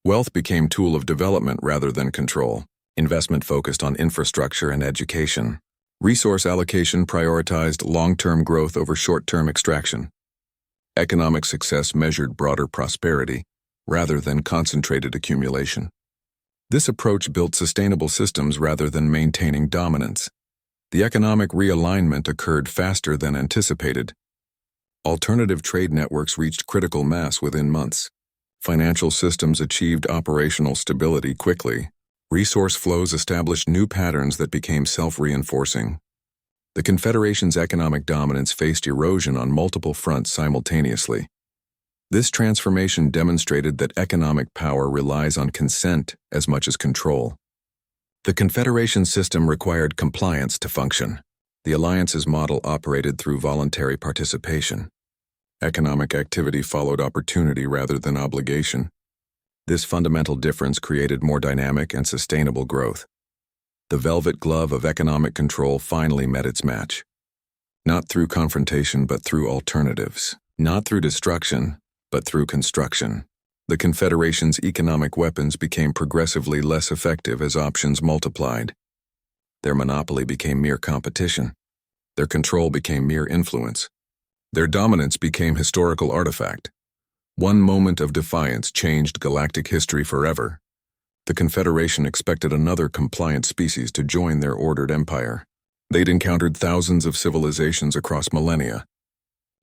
Wealth became a tool of development rather than control. Investment focused on infrastructure and education. Resource allocation prioritized long-term growth over short-term extraction. Economic success measured broader prosperity rather than concentrated accumulation. This approach built sustainable systems rather than maintaining dominance. The economic realignment occurred faster than anticipated. Alternative trade networks reached critical mass within months. Financial systems achieved operational stability quickly. Resource flows established new patterns that became self-reinforcing. The Confederation's economic dominance faced erosion on multiple fronts simultaneously. This transformation demonstrated that economic power relies on consent as much as control. The Confederation system required compliance to function. The Alliance's model operated through voluntary participation. Economic activity followed opportunity rather than obligation. This fundamental difference created more dynamic and sustainable growth. The velvet glove of economic control finally met its match. Not through confrontation, but through alternatives. Not through destruction, but through construction. The Confederation's economic weapons became progressively less effective as options multiplied. Their monopoly became mere competition. Their control became mere influence. Their dominance became historical artifact. One moment of defiance changed galactic history forever. The Confederation expected another compliant species to join their ordered empire. They'd encountered thousands of civilizations across millennia.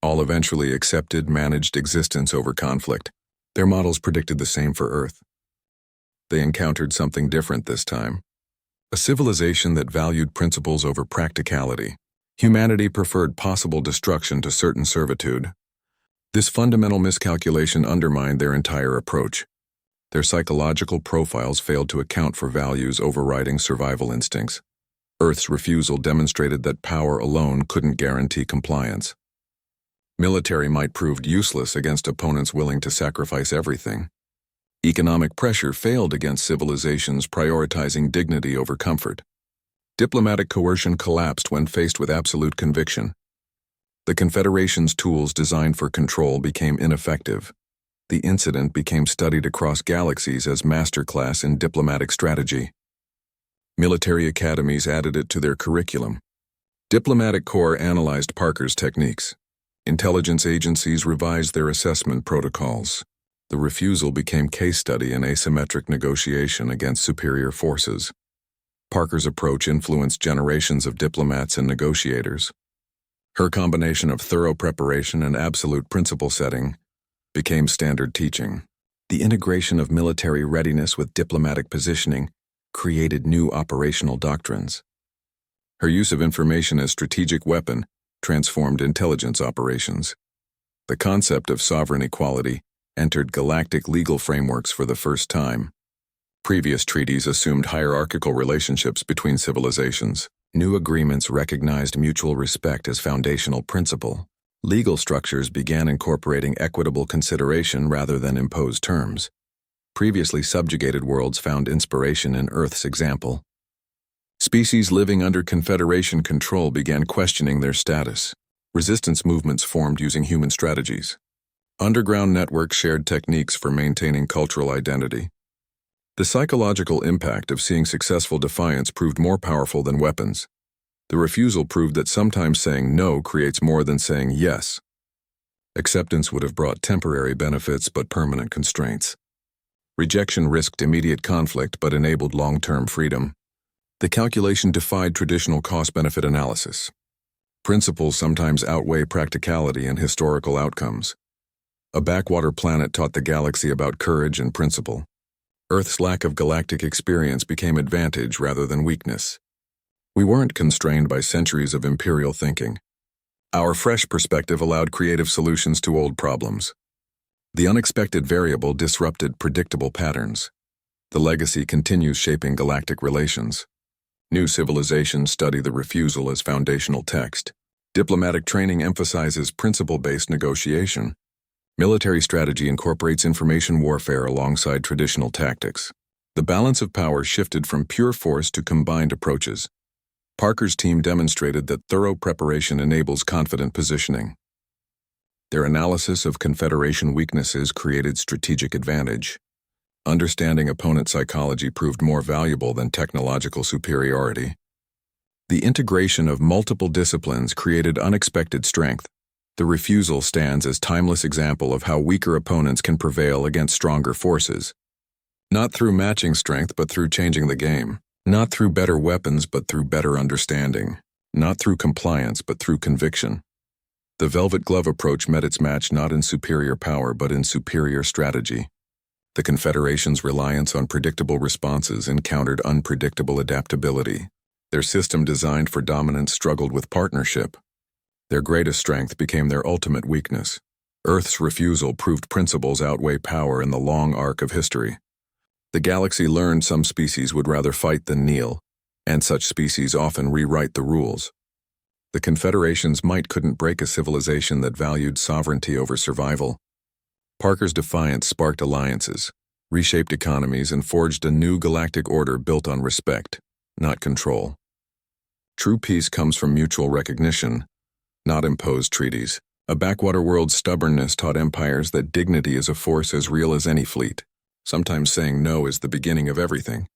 All eventually accepted managed existence over conflict. Their models predicted the same for Earth. They encountered something different this time. A civilization that valued principles over practicality. Humanity preferred possible destruction to certain servitude. This fundamental miscalculation undermined their entire approach. Their psychological profiles failed to account for values overriding survival instincts. Earth's refusal demonstrated that power alone couldn't guarantee compliance. Military might proved useless against opponents willing to sacrifice everything. Economic pressure failed against civilizations prioritizing dignity over comfort. Diplomatic coercion collapsed when faced with absolute conviction. The Confederation's tools designed for control became ineffective. The incident became studied across galaxies as masterclass in diplomatic strategy. Military academies added it to their curriculum. Diplomatic corps analyzed Parker's techniques. Intelligence agencies revised their assessment protocols. The refusal became case study in asymmetric negotiation against superior forces. Parker's approach influenced generations of diplomats and negotiators. Her combination of thorough preparation and absolute principle setting became standard teaching. The integration of military readiness with diplomatic positioning created new operational doctrines. Her use of information as strategic weapon transformed intelligence operations. The concept of sovereign equality entered galactic legal frameworks for the first time. Previous treaties assumed hierarchical relationships between civilizations. New agreements recognized mutual respect as foundational principle. Legal structures began incorporating equitable consideration rather than imposed terms. Previously subjugated worlds found inspiration in Earth's example. Species living under Confederation control began questioning their status. Resistance movements formed using human strategies. Underground networks shared techniques for maintaining cultural identity. The psychological impact of seeing successful defiance proved more powerful than weapons. The refusal proved that sometimes saying no creates more than saying yes. Acceptance would have brought temporary benefits but permanent constraints. Rejection risked immediate conflict but enabled long-term freedom. The calculation defied traditional cost-benefit analysis. Principles sometimes outweigh practicality and historical outcomes. A backwater planet taught the galaxy about courage and principle. Earth's lack of galactic experience became advantage rather than weakness. We weren't constrained by centuries of imperial thinking. Our fresh perspective allowed creative solutions to old problems. The unexpected variable disrupted predictable patterns. The legacy continues shaping galactic relations. New civilizations study the refusal as foundational text. Diplomatic training emphasizes principle-based negotiation. Military strategy incorporates information warfare alongside traditional tactics. The balance of power shifted from pure force to combined approaches. Parker's team demonstrated that thorough preparation enables confident positioning. Their analysis of Confederation weaknesses created strategic advantage. Understanding opponent psychology proved more valuable than technological superiority. The integration of multiple disciplines created unexpected strength. The refusal stands as a timeless example of how weaker opponents can prevail against stronger forces. Not through matching strength, but through changing the game. Not through better weapons, but through better understanding. Not through compliance, but through conviction. The velvet glove approach met its match not in superior power, but in superior strategy. The Confederation's reliance on predictable responses encountered unpredictable adaptability. Their system designed for dominance struggled with partnership. Their greatest strength became their ultimate weakness. Earth's refusal proved principles outweigh power in the long arc of history. The galaxy learned some species would rather fight than kneel, and such species often rewrite the rules. The Confederation's might couldn't break a civilization that valued sovereignty over survival. Parker's defiance sparked alliances, reshaped economies, and forged a new galactic order built on respect, not control. True peace comes from mutual recognition, not imposed treaties. A backwater world's stubbornness taught empires that dignity is a force as real as any fleet. Sometimes saying no is the beginning of everything.